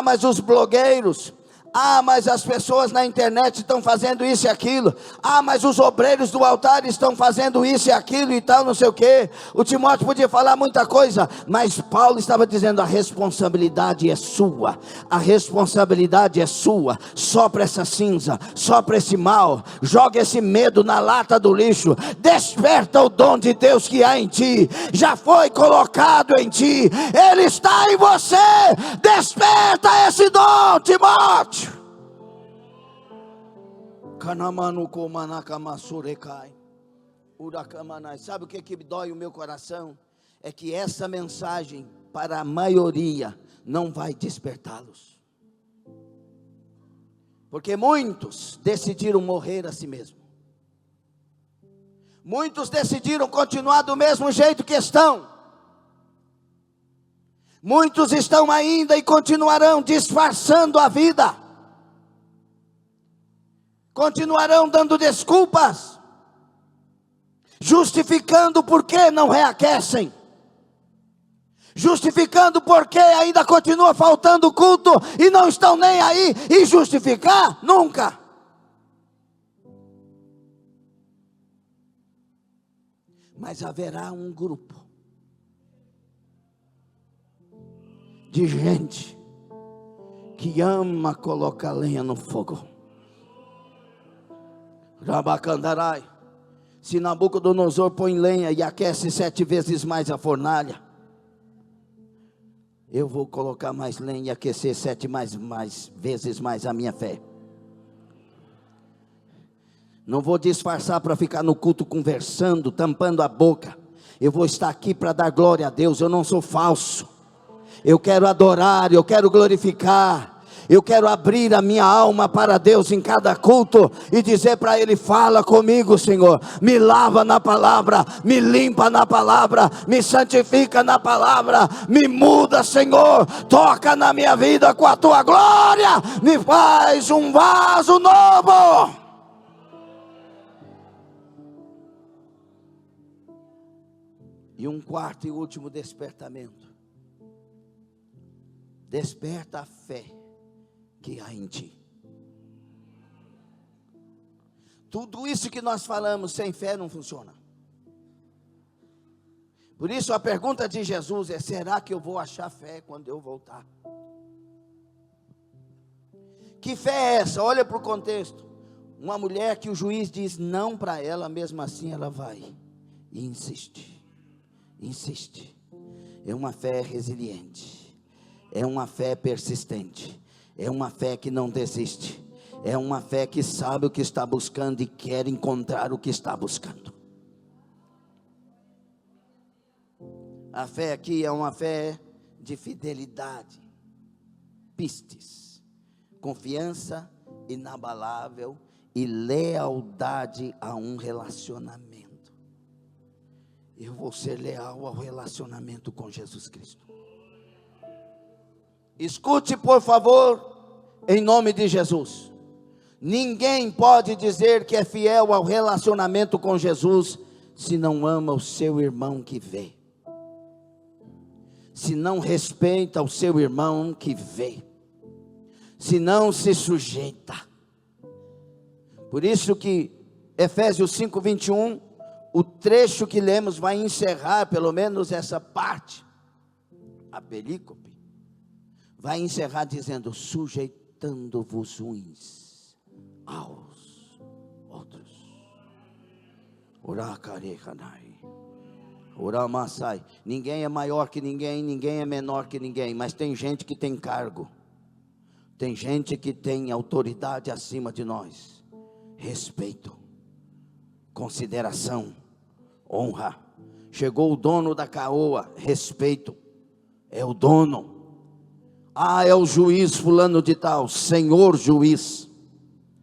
Mas os blogueiros. Ah, mas as pessoas na internet estão fazendo isso e aquilo. Ah, mas os obreiros do altar estão fazendo isso e aquilo e tal, não sei o quê. O Timóteo podia falar muita coisa, mas Paulo estava dizendo: a responsabilidade é sua. A responsabilidade é sua. Sopra essa cinza, sopra esse mal, joga esse medo na lata do lixo. Desperta o dom de Deus que há em ti. Já foi colocado em ti. Ele está em você. Desperta esse dom, Timóteo. Sabe o que dói o meu coração? É que essa mensagem para a maioria não vai despertá-los, porque muitos decidiram morrer a si mesmo. Muitos decidiram continuar do mesmo jeito que estão. Muitos estão ainda e continuarão disfarçando a vida. Continuarão dando desculpas, justificando por que não reaquecem, justificando porque ainda continua faltando culto e não estão nem aí. E justificar? Nunca. Mas haverá um grupo de gente que ama colocar lenha no fogo. Rabacandarai. Se Nabucodonosor põe lenha e aquece 7 vezes mais a fornalha, eu vou colocar mais lenha e aquecer 7 vezes mais a minha fé. Não vou disfarçar para ficar no culto conversando, tampando a boca. Eu vou estar aqui para dar glória a Deus. Eu não sou falso. Eu quero adorar, eu quero glorificar. Eu quero abrir a minha alma para Deus em cada culto e dizer para Ele: fala comigo, Senhor, me lava na palavra, me limpa na palavra, me santifica na palavra, me muda, Senhor, toca na minha vida com a tua glória, me faz um vaso novo. E um quarto e último despertamento: desperta a fé que há em ti. Tudo isso que nós falamos, sem fé não funciona. Por isso a pergunta de Jesus é: será que eu vou achar fé quando eu voltar? Que fé é essa? Olha para o contexto. Uma mulher que o juiz diz não para ela, mesmo assim ela vai e insiste. Insiste. É uma fé resiliente. É uma fé persistente. É uma fé que não desiste. É uma fé que sabe o que está buscando e quer encontrar o que está buscando. A fé aqui é uma fé de fidelidade, pistes, confiança inabalável e lealdade a um relacionamento. Eu vou ser leal ao relacionamento com Jesus Cristo. Escute, por favor, em nome de Jesus. Ninguém pode dizer que é fiel ao relacionamento com Jesus se não ama o seu irmão que vê, se não respeita o seu irmão que vê, se não se sujeita. Por isso que Efésios 5:21, o trecho que lemos vai encerrar pelo menos essa parte, a perícope, vai encerrar dizendo: sujeitando-vos uns aos outros. Oramasai. Ninguém é maior que ninguém, ninguém é menor que ninguém, mas tem gente que tem cargo, tem gente que tem autoridade acima de nós. Respeito, consideração, honra. Chegou o dono da caoa, respeito, é o dono. Ah, é o juiz fulano de tal, senhor juiz,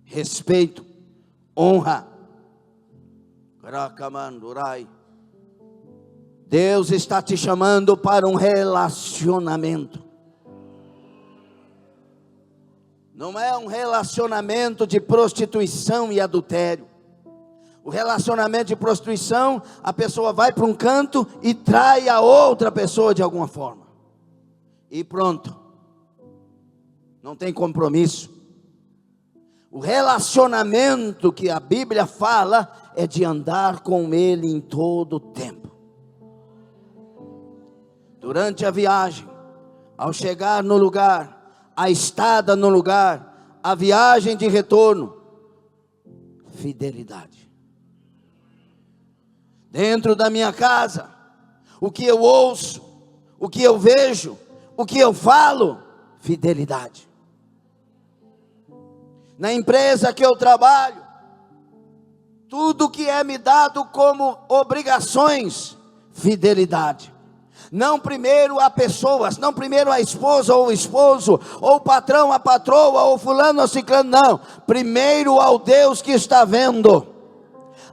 respeito, honra. Deus está te chamando para um relacionamento. Não é um relacionamento de prostituição e adultério. O relacionamento de prostituição, a pessoa vai para um canto e trai a outra pessoa de alguma forma. E pronto. Não tem compromisso, O relacionamento que a Bíblia fala é de andar com Ele em todo o tempo. Durante a viagem, ao chegar no lugar, a estada no lugar, a viagem de retorno, fidelidade. Dentro da minha casa, o que eu ouço, o que eu vejo, o que eu falo, fidelidade. Na empresa que eu trabalho, tudo que é me dado como obrigações, fidelidade. Não primeiro a pessoas, não primeiro a esposa ou o esposo, ou o patrão, a patroa, ou fulano ou ciclano, não. Primeiro ao Deus que está vendo,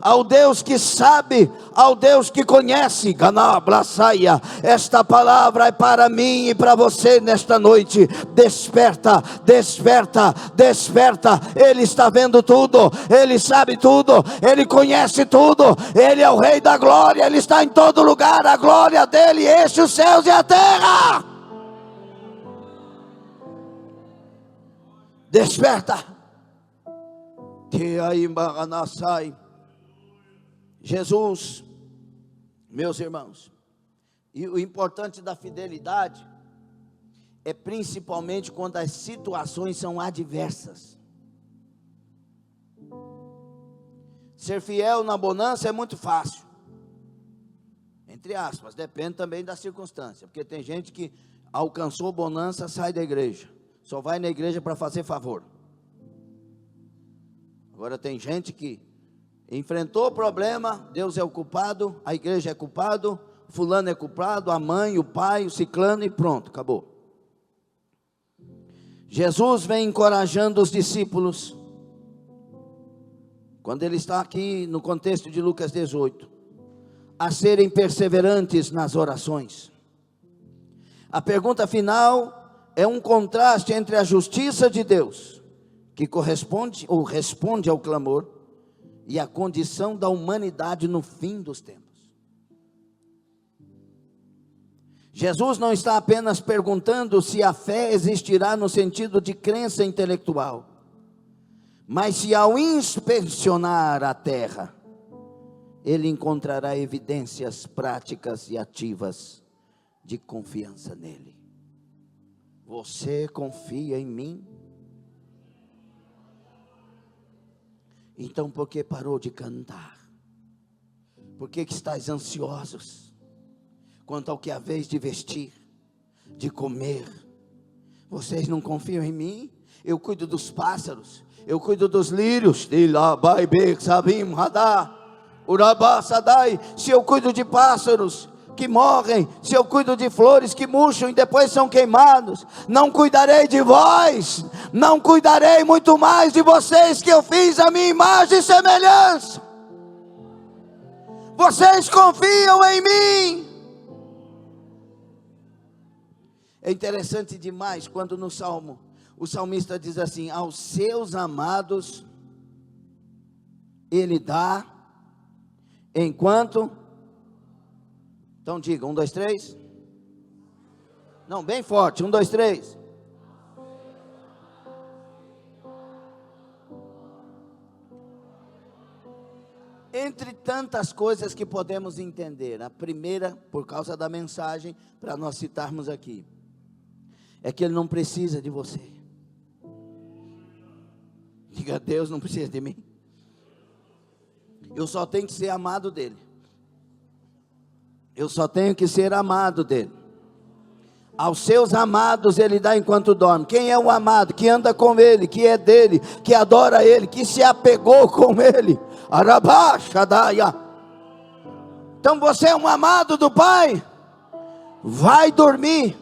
ao Deus que sabe, ao Deus que conhece. Ganablaçaia, esta palavra é para mim e para você nesta noite. Desperta, desperta, desperta. Ele está vendo tudo, Ele sabe tudo, Ele conhece tudo, Ele é o Rei da glória, Ele está em todo lugar, a glória dEle enche os céus e a terra. Desperta. Que aí sai. Jesus, meus irmãos, e o importante da fidelidade é principalmente quando as situações são adversas. Ser fiel na bonança é muito fácil, entre aspas, depende também da circunstância, porque tem gente que alcançou bonança, sai da igreja, só vai na igreja para fazer favor. Agora tem gente que enfrentou o problema, Deus é o culpado, a igreja é culpado, fulano é culpado, a mãe, o pai, o ciclano, e pronto, acabou. Jesus vem encorajando os discípulos, quando ele está aqui no contexto de Lucas 18, a serem perseverantes nas orações. A pergunta final é um contraste entre a justiça de Deus, que corresponde ou responde ao clamor, e a condição da humanidade no fim dos tempos. Jesus não está apenas perguntando se a fé existirá no sentido de crença intelectual, mas se ao inspecionar a terra, ele encontrará evidências práticas e ativas de confiança nele. Você confia em mim? Então por que parou de cantar? Por que estáis ansiosos quanto ao que é a vez de vestir, de comer? Vocês não confiam em mim? Eu cuido dos pássaros, eu cuido dos lírios. Se eu cuido de pássaros que morrem, se eu cuido de flores que murcham e depois são queimados, não cuidarei de vós? Não cuidarei muito mais de vocês, que eu fiz a minha imagem e semelhança? Vocês confiam em mim? É interessante demais quando no Salmo o salmista diz assim: aos seus amados Ele dá enquanto... Então diga, 1, 2, 3. Não, bem forte, 1, 2, 3. Entre tantas coisas que podemos entender, a primeira, por causa da mensagem, para nós citarmos aqui, é que Ele não precisa de você. Diga, Deus não precisa de mim. Eu só tenho que ser amado dEle. Eu só tenho que ser amado dEle. Aos seus amados Ele dá enquanto dorme. Quem é o amado? Que anda com Ele, que é dEle, que adora Ele, que se apegou com Ele. Arabá, Shadaia. Então você é um amado do Pai? Vai dormir.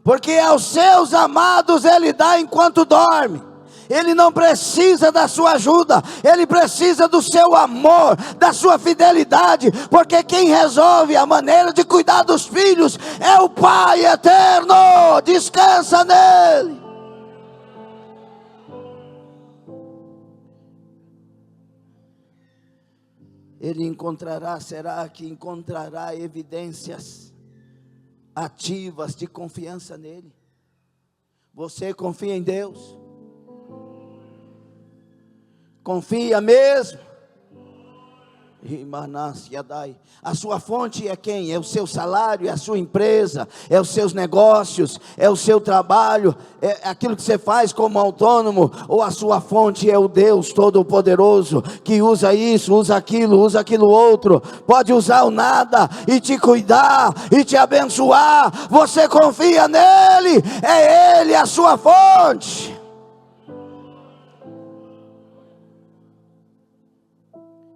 Porque aos seus amados Ele dá enquanto dorme. Ele não precisa da sua ajuda, Ele precisa do seu amor, da sua fidelidade, porque quem resolve a maneira de cuidar dos filhos é o Pai eterno. Descansa nele. Ele encontrará, será que encontrará evidências ativas de confiança nele? Você confia em Deus? Confia mesmo? A sua fonte é quem? É o seu salário, é a sua empresa, é os seus negócios, é o seu trabalho, é aquilo que você faz como autônomo, ou a sua fonte é o Deus Todo-Poderoso, que usa isso, usa aquilo outro, pode usar o nada e te cuidar e te abençoar. Você confia nele, é ele a sua fonte.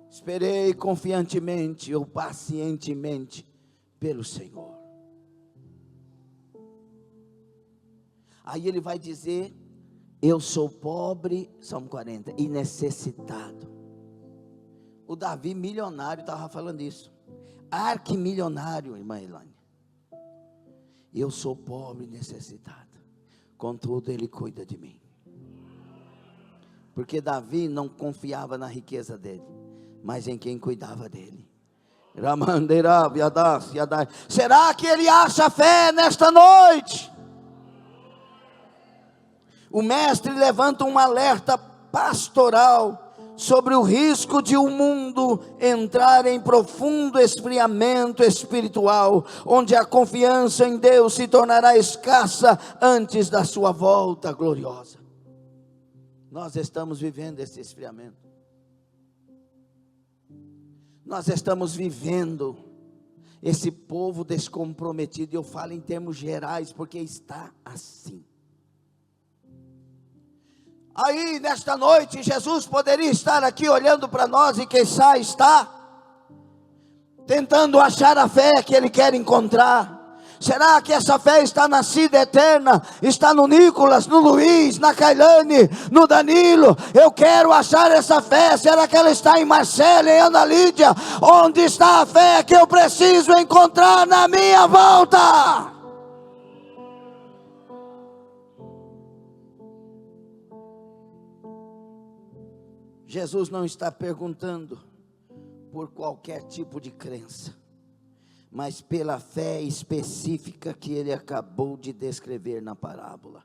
Esperei confiantemente ou pacientemente pelo Senhor. Aí ele vai dizer: eu sou pobre, Salmo 40, e necessitado. O Davi milionário estava falando isso. Arquimilionário, irmã Elane. Eu sou pobre e necessitado, contudo ele cuida de mim. Porque Davi não confiava na riqueza dele, mas em quem cuidava dele. Será que ele acha fé nesta noite? O mestre levanta um alerta pastoral sobre o risco de o mundo entrar em profundo esfriamento espiritual, onde a confiança em Deus se tornará escassa antes da sua volta gloriosa. Nós estamos vivendo esse esfriamento. Nós estamos vivendo esse povo descomprometido, e eu falo em termos gerais, porque está assim. Aí, nesta noite, Jesus poderia estar aqui olhando para nós, e quem sabe está tentando achar a fé que Ele quer encontrar. Será que essa fé está na Cida Eterna? Está no Nicolas, no Luiz, na Kailane, no Danilo? Eu quero achar essa fé. Será que ela está em Marcela, em Ana Lídia? Onde está a fé que eu preciso encontrar na minha volta? Jesus não está perguntando por qualquer tipo de crença, mas pela fé específica que ele acabou de descrever na parábola.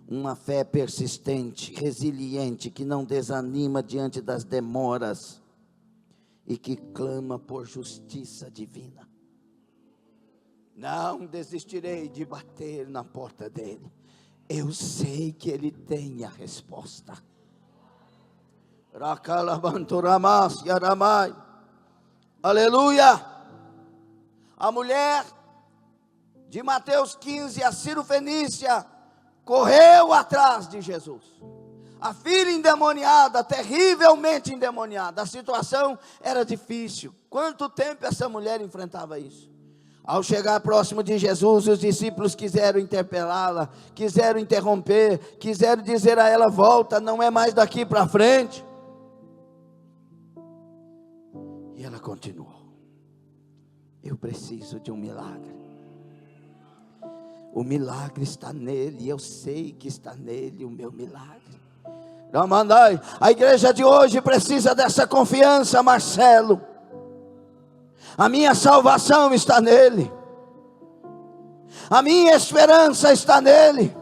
Uma fé persistente, resiliente, que não desanima diante das demoras e que clama por justiça divina. Não desistirei de bater na porta dele. Eu sei que ele tem a resposta. Aleluia. A mulher de Mateus 15, a Cirofenícia, correu atrás de Jesus. A filha endemoniada, terrivelmente endemoniada. A situação era difícil. Quanto tempo essa mulher enfrentava isso? Ao chegar próximo de Jesus, os discípulos quiseram interpelá-la, quiseram interromper, quiseram dizer a ela: volta, não é mais daqui para frente. E ela continuou: eu preciso de um milagre. O milagre está nele, eu sei que está nele o meu milagre. A igreja de hoje precisa dessa confiança, Marcelo. A minha salvação está nele. A minha esperança está nele.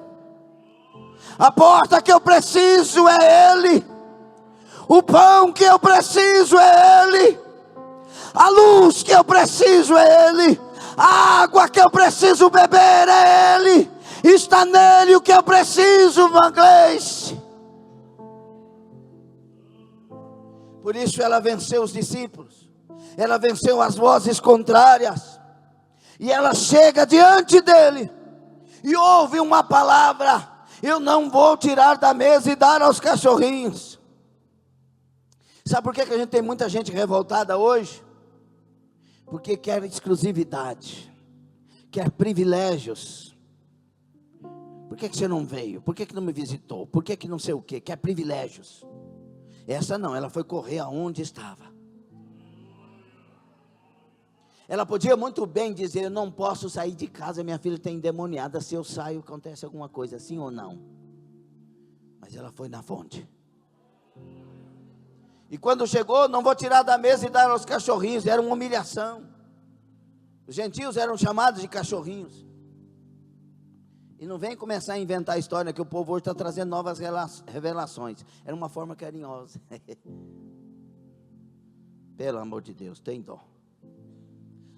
A porta que eu preciso é ele. O pão que eu preciso é ele. A luz que eu preciso é ele. A água que eu preciso beber é ele. Está nele o que eu preciso, Vanglês. Por isso ela venceu os discípulos. Ela venceu as vozes contrárias. E ela chega diante dele e ouve uma palavra: eu não vou tirar da mesa e dar aos cachorrinhos. Sabe por que a gente tem muita gente revoltada hoje? Porque quer exclusividade, quer privilégios. Por que você não veio? Por que não me visitou? Por que não sei o que? Quer privilégios. Essa não, ela foi correr aonde estava. Ela podia muito bem dizer: eu não posso sair de casa, minha filha está endemoniada, se eu saio acontece alguma coisa, sim ou não? Mas ela foi na fonte. E quando chegou: não vou tirar da mesa e dar aos cachorrinhos. Era uma humilhação. Os gentios eram chamados de cachorrinhos. E não vem começar a inventar a história que o povo hoje está trazendo novas revelações. Era uma forma carinhosa. Pelo amor de Deus, tem dó.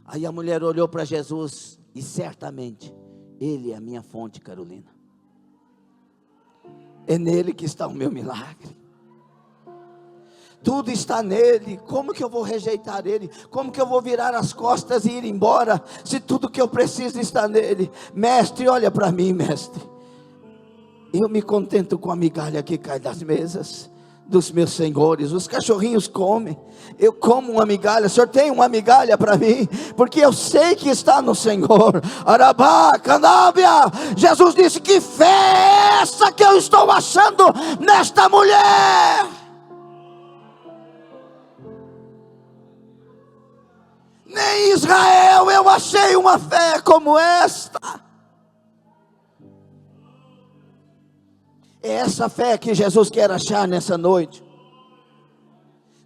Aí a mulher olhou para Jesus e certamente, Ele é a minha fonte, Carolina. É nele que está o meu milagre. Tudo está nele. Como que eu vou rejeitar ele? Como que eu vou virar as costas e ir embora, se tudo que eu preciso está nele? Mestre, olha para mim, mestre. Eu me contento com a migalha que cai das mesas dos meus senhores. Os cachorrinhos comem, eu como uma migalha. O Senhor tem uma migalha para mim, porque eu sei que está no Senhor. Arabá, canábia. Jesus disse: que fé é essa que eu estou achando nesta mulher? Nem em Israel eu achei uma fé como esta. É essa fé que Jesus quer achar nessa noite.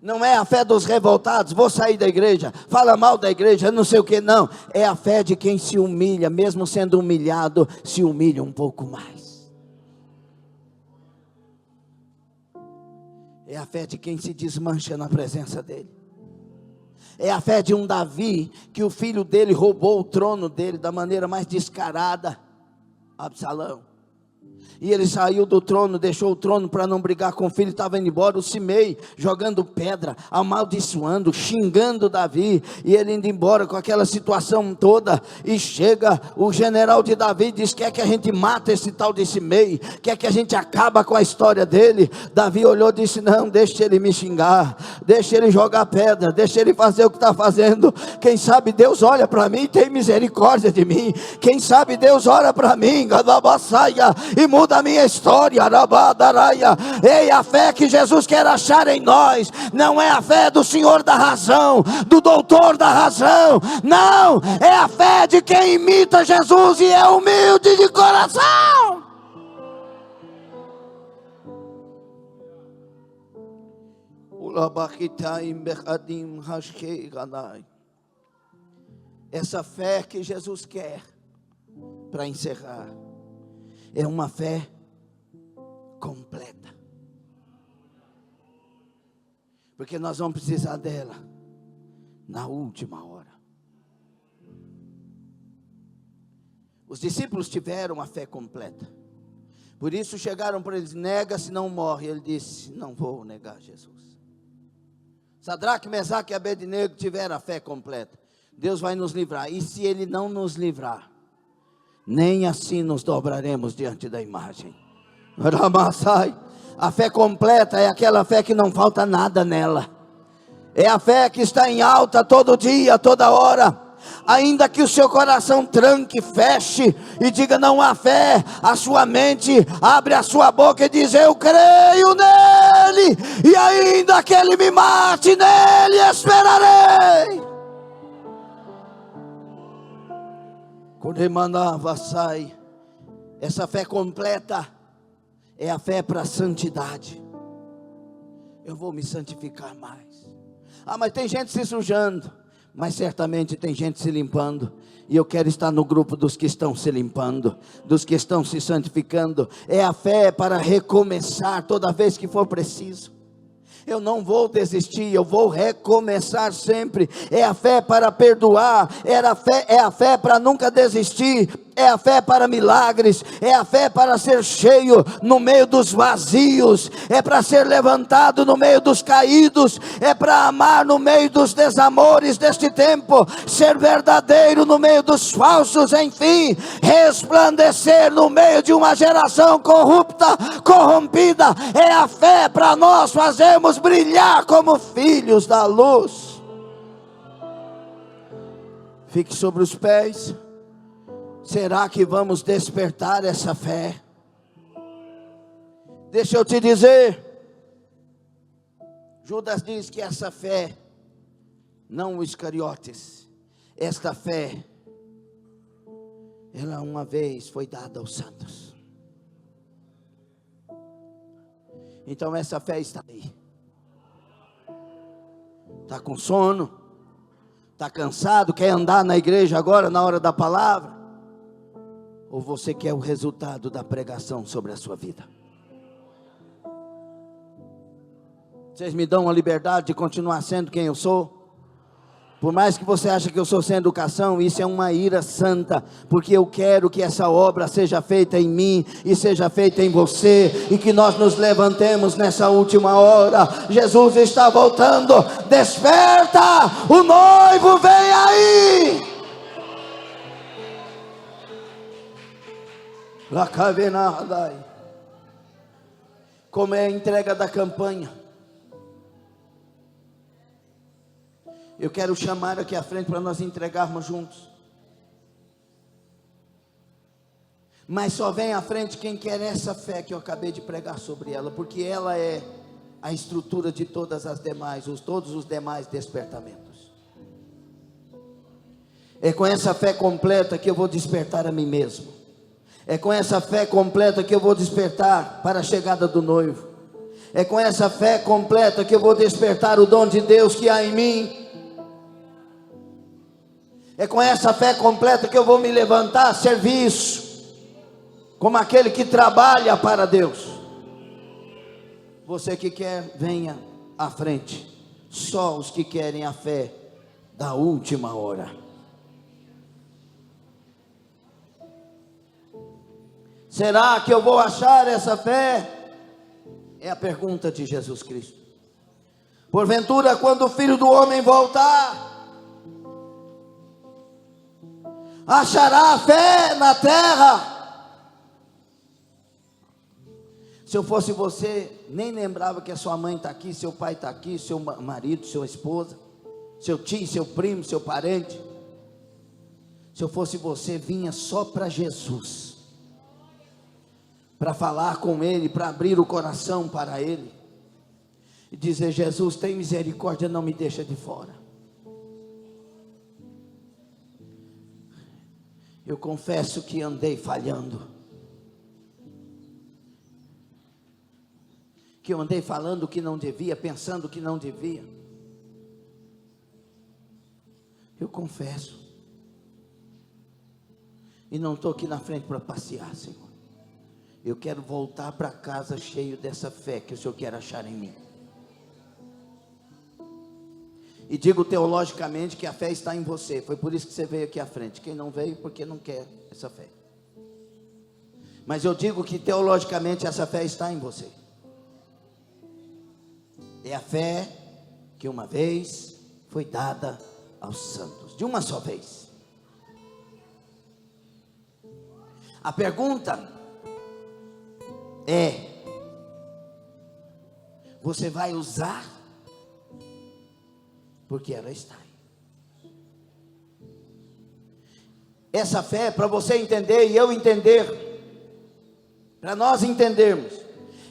Não é a fé dos revoltados, vou sair da igreja, fala mal da igreja, não sei o que, não. É a fé de quem se humilha, mesmo sendo humilhado, se humilha um pouco mais. É a fé de quem se desmancha na presença dele. É a fé de um Davi, que o filho dele roubou o trono dele da maneira mais descarada, Absalão. E ele saiu do trono, deixou o trono para não brigar com o filho, estava indo embora. O Simei jogando pedra, amaldiçoando, xingando Davi, e ele indo embora com aquela situação toda. E chega o general de Davi e diz: quer que a gente mata esse tal de Simei? Quer que a gente acaba com a história dele? Davi olhou e disse: não, deixa ele me xingar, deixa ele jogar pedra, deixa ele fazer o que está fazendo. Quem sabe Deus olha para mim e tem misericórdia de mim. Quem sabe Deus olha para mim e muda a minha história. Ei, a fé que Jesus quer achar em nós não é a fé do senhor da razão, do doutor da razão, não, é a fé de quem imita Jesus e é humilde de coração. Essa fé que Jesus quer, para encerrar, é uma fé completa, porque nós vamos precisar dela na última hora. Os discípulos tiveram a fé completa, por isso chegaram para eles: nega se não morre. Ele disse: não vou negar Jesus. Sadraque, Mesaque e Abednego tiveram a fé completa. Deus vai nos livrar, e se Ele não nos livrar, nem assim nos dobraremos diante da imagem. A fé completa é aquela fé que não falta nada nela. É a fé que está em alta todo dia, toda hora. Ainda que o seu coração tranque, feche e diga não há fé, a sua mente abre a sua boca e diz: eu creio nele, e ainda que ele me mate, nele esperarei. Essa fé completa é a fé para a santidade. Eu vou me santificar mais. Mas tem gente se sujando, mas certamente tem gente se limpando. E eu quero estar no grupo dos que estão se limpando, dos que estão se santificando. É a fé para recomeçar toda vez que for preciso. Eu não vou desistir, eu vou recomeçar sempre. É a fé para perdoar, é a fé para nunca desistir, é a fé para milagres, é a fé para ser cheio no meio dos vazios, é para ser levantado no meio dos caídos, é para amar no meio dos desamores deste tempo, ser verdadeiro no meio dos falsos, enfim, resplandecer no meio de uma geração corrupta, corrompida. É a fé para nós fazermos brilhar como filhos da luz. Fique sobre os pés. Será que vamos despertar essa fé? Deixa eu te dizer, Judas diz que essa fé, não o Iscariotes, esta fé, ela uma vez foi dada aos santos. Então essa fé está aí. Está com sono? Está cansado? Quer andar na igreja agora na hora da palavra? Ou você quer o resultado da pregação sobre a sua vida? Vocês me dão a liberdade de continuar sendo quem eu sou? Por mais que você ache que eu sou sem educação, isso é uma ira santa, porque eu quero que essa obra seja feita em mim e seja feita em você, e que nós nos levantemos nessa última hora. Jesus está voltando, desperta, o noivo vem aí. Como é a entrega da campanha? Eu quero chamar aqui à frente para nós entregarmos juntos. Mas só vem à frente quem quer essa fé que eu acabei de pregar sobre ela, porque ela é a estrutura de todas as demais, todos os demais despertamentos. É com essa fé completa que eu vou despertar a mim mesmo. É com essa fé completa que eu vou despertar para a chegada do noivo. É com essa fé completa que eu vou despertar o dom de Deus que há em mim. É com essa fé completa que eu vou me levantar a serviço, como aquele que trabalha para Deus. Você que quer, venha à frente. Só os que querem a fé da última hora. Será que eu vou achar essa fé? É a pergunta de Jesus Cristo. Porventura, quando o Filho do Homem voltar, achará fé na terra? Se eu fosse você, nem lembrava que a sua mãe está aqui, seu pai está aqui, seu marido, sua esposa, seu tio, seu primo, seu parente. Se eu fosse você, vinha só para Jesus, para falar com Ele, para abrir o coração para Ele, e dizer: Jesus, tem misericórdia, não me deixa de fora. Eu confesso que andei falhando, que eu andei falando o que não devia, pensando o que não devia. Eu confesso, e não estou aqui na frente para passear, Senhor. Eu quero voltar para casa cheio dessa fé que o Senhor quer achar em mim. E digo teologicamente que a fé está em você. Foi por isso que você veio aqui à frente. Quem não veio, porque não quer essa fé. Mas eu digo que teologicamente essa fé está em você. É a fé que uma vez foi dada aos santos. De uma só vez. A pergunta é: você vai usar? Porque ela está aí. Essa fé, para você entender e eu entender, para nós entendermos,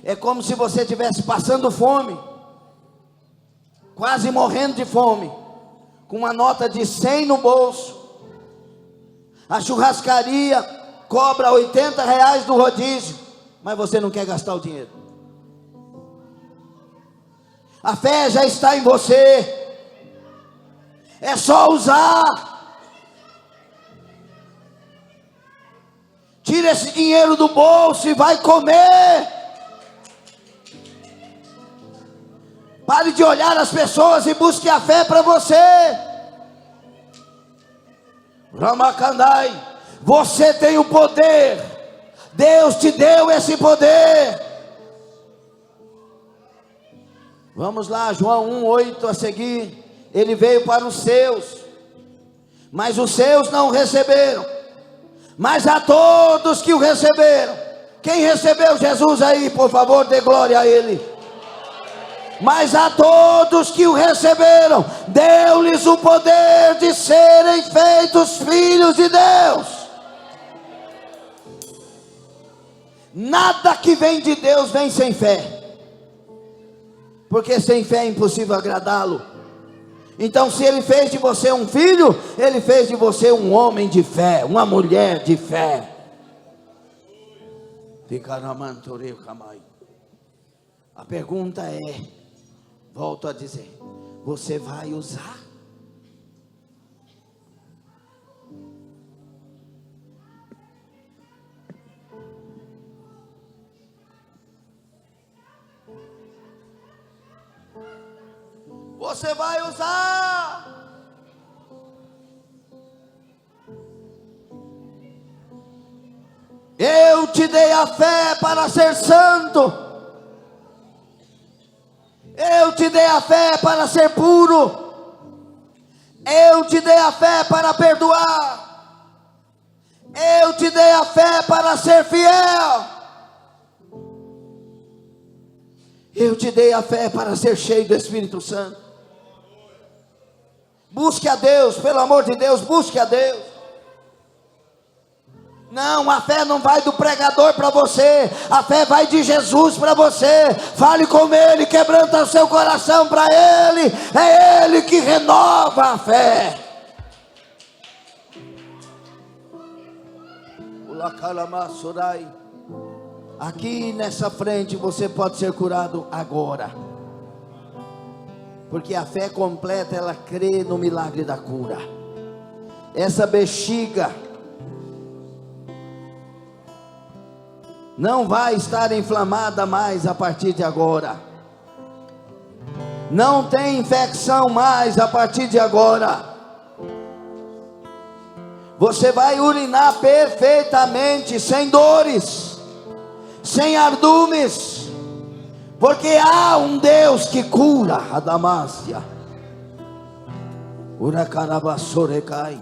é como se você estivesse passando fome, quase morrendo de fome, com uma nota de 100 no bolso. A churrascaria cobra R$80 do rodízio, mas você não quer gastar o dinheiro. A fé já está em você. É só usar. Tira esse dinheiro do bolso e vai comer. Pare de olhar as pessoas e busque a fé para você. Ramakandai, você tem o poder. Deus te deu esse poder. Vamos lá, João 1:8 a seguir. Ele veio para os seus, mas os seus não receberam. Mas a todos que o receberam. Quem recebeu Jesus aí, por favor, dê glória a Ele. Mas a todos que o receberam, deu-lhes o poder de serem feitos filhos de Deus. Nada que vem de Deus vem sem fé, porque sem fé é impossível agradá-lo. Então, se Ele fez de você um filho, Ele fez de você um homem de fé, uma mulher de fé. A pergunta é, volto a dizer, você vai usar? você vai usar. Eu te dei a fé para ser santo. Eu te dei a fé para ser puro. Eu te dei a fé para perdoar. Eu te dei a fé para ser fiel. Eu te dei a fé para ser cheio do Espírito Santo. Busque a Deus, pelo amor de Deus, busque a Deus. Não, a fé não vai do pregador para você, a fé vai de Jesus para você. Fale com Ele, quebranta o seu coração para Ele. É Ele que renova a fé. Aqui nessa frente você pode ser curado agora, porque a fé completa, ela crê no milagre da cura. Essa bexiga não vai estar inflamada mais a partir de agora. Não tem infecção mais a partir de agora. Você vai urinar perfeitamente, sem dores, sem ardumes, porque há um Deus que cura. A Damácia, Uracarabassorecai.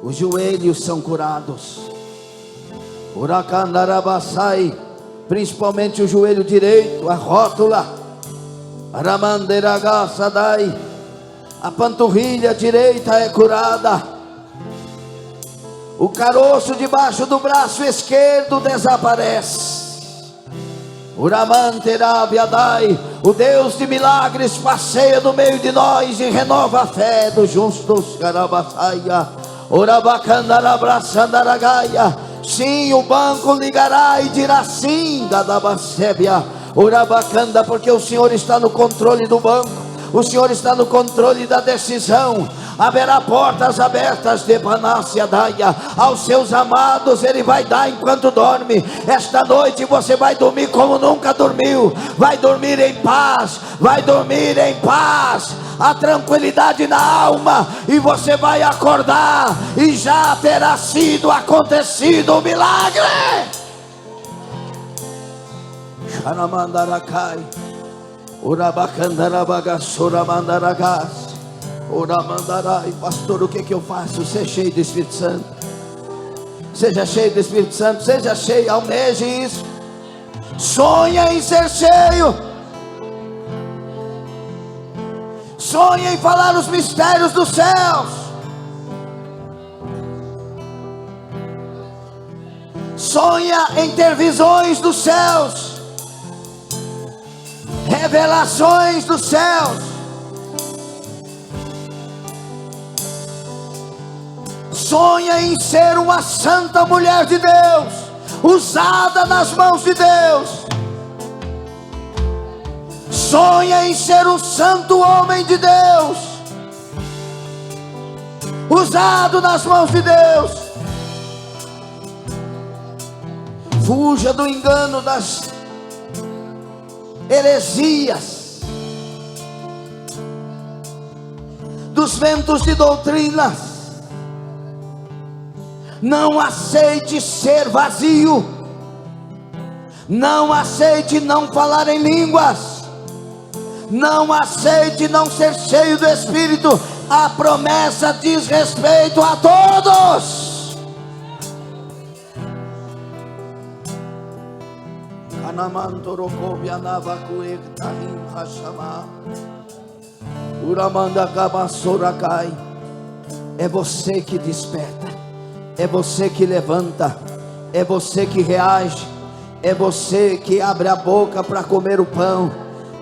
Os joelhos são curados. Uracandarabasai, principalmente o joelho direito, a rótula, Aramanderagasadai, a panturrilha direita é curada, o caroço debaixo do braço esquerdo desaparece. Uramanterabiadai, o Deus de milagres passeia no meio de nós e renova a fé dos justos. Carabasaia, Urabacandarabraçandaragaia. Sim, o banco ligará e dirá sim, Gadabacébia, Urabacanda, porque o Senhor está no controle do banco, o Senhor está no controle da decisão. Haverá portas abertas de Panácia Daia aos seus amados, Ele vai dar enquanto dorme. Esta noite você vai dormir como nunca dormiu, vai dormir em paz, vai dormir em paz, a tranquilidade na alma, e você vai acordar e já terá sido acontecido o milagre. Xanamandaracai, Urabacandarabagassuramandaragás. Oramandarai, pastor, o que eu faço? Ser cheio do Espírito Santo. Seja cheio do Espírito Santo, seja cheio, almeje isso. Sonha em ser cheio. Sonha em falar os mistérios dos céus. Sonha em ter visões dos céus, revelações dos céus. Sonha em ser uma santa mulher de Deus, usada nas mãos de Deus. Sonha em ser um santo homem de Deus, usado nas mãos de Deus. Fuja do engano das heresias, dos ventos de doutrinas. Não aceite ser vazio. Não aceite não falar em línguas. Não aceite não ser cheio do Espírito. A promessa diz respeito a todos. É você que desperta. É você que levanta, é você que reage, é você que abre a boca para comer o pão,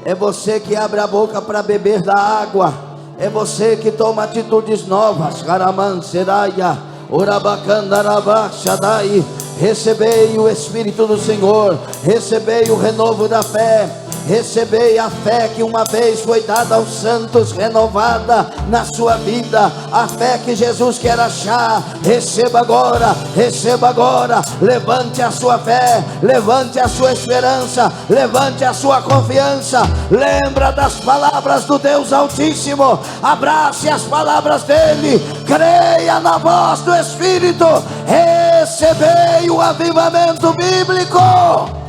é você que abre a boca para beber da água, é você que toma atitudes novas. Caramanseraya, Orabacandarabachadai. Recebei o Espírito do Senhor, recebei o renovo da fé, recebei a fé que uma vez foi dada aos santos, renovada na sua vida, a fé que Jesus quer achar. Receba agora, receba agora. Levante a sua fé, levante a sua esperança, levante a sua confiança. Lembra das palavras do Deus Altíssimo, abrace as palavras dele, creia na voz do Espírito, recebei o avivamento bíblico.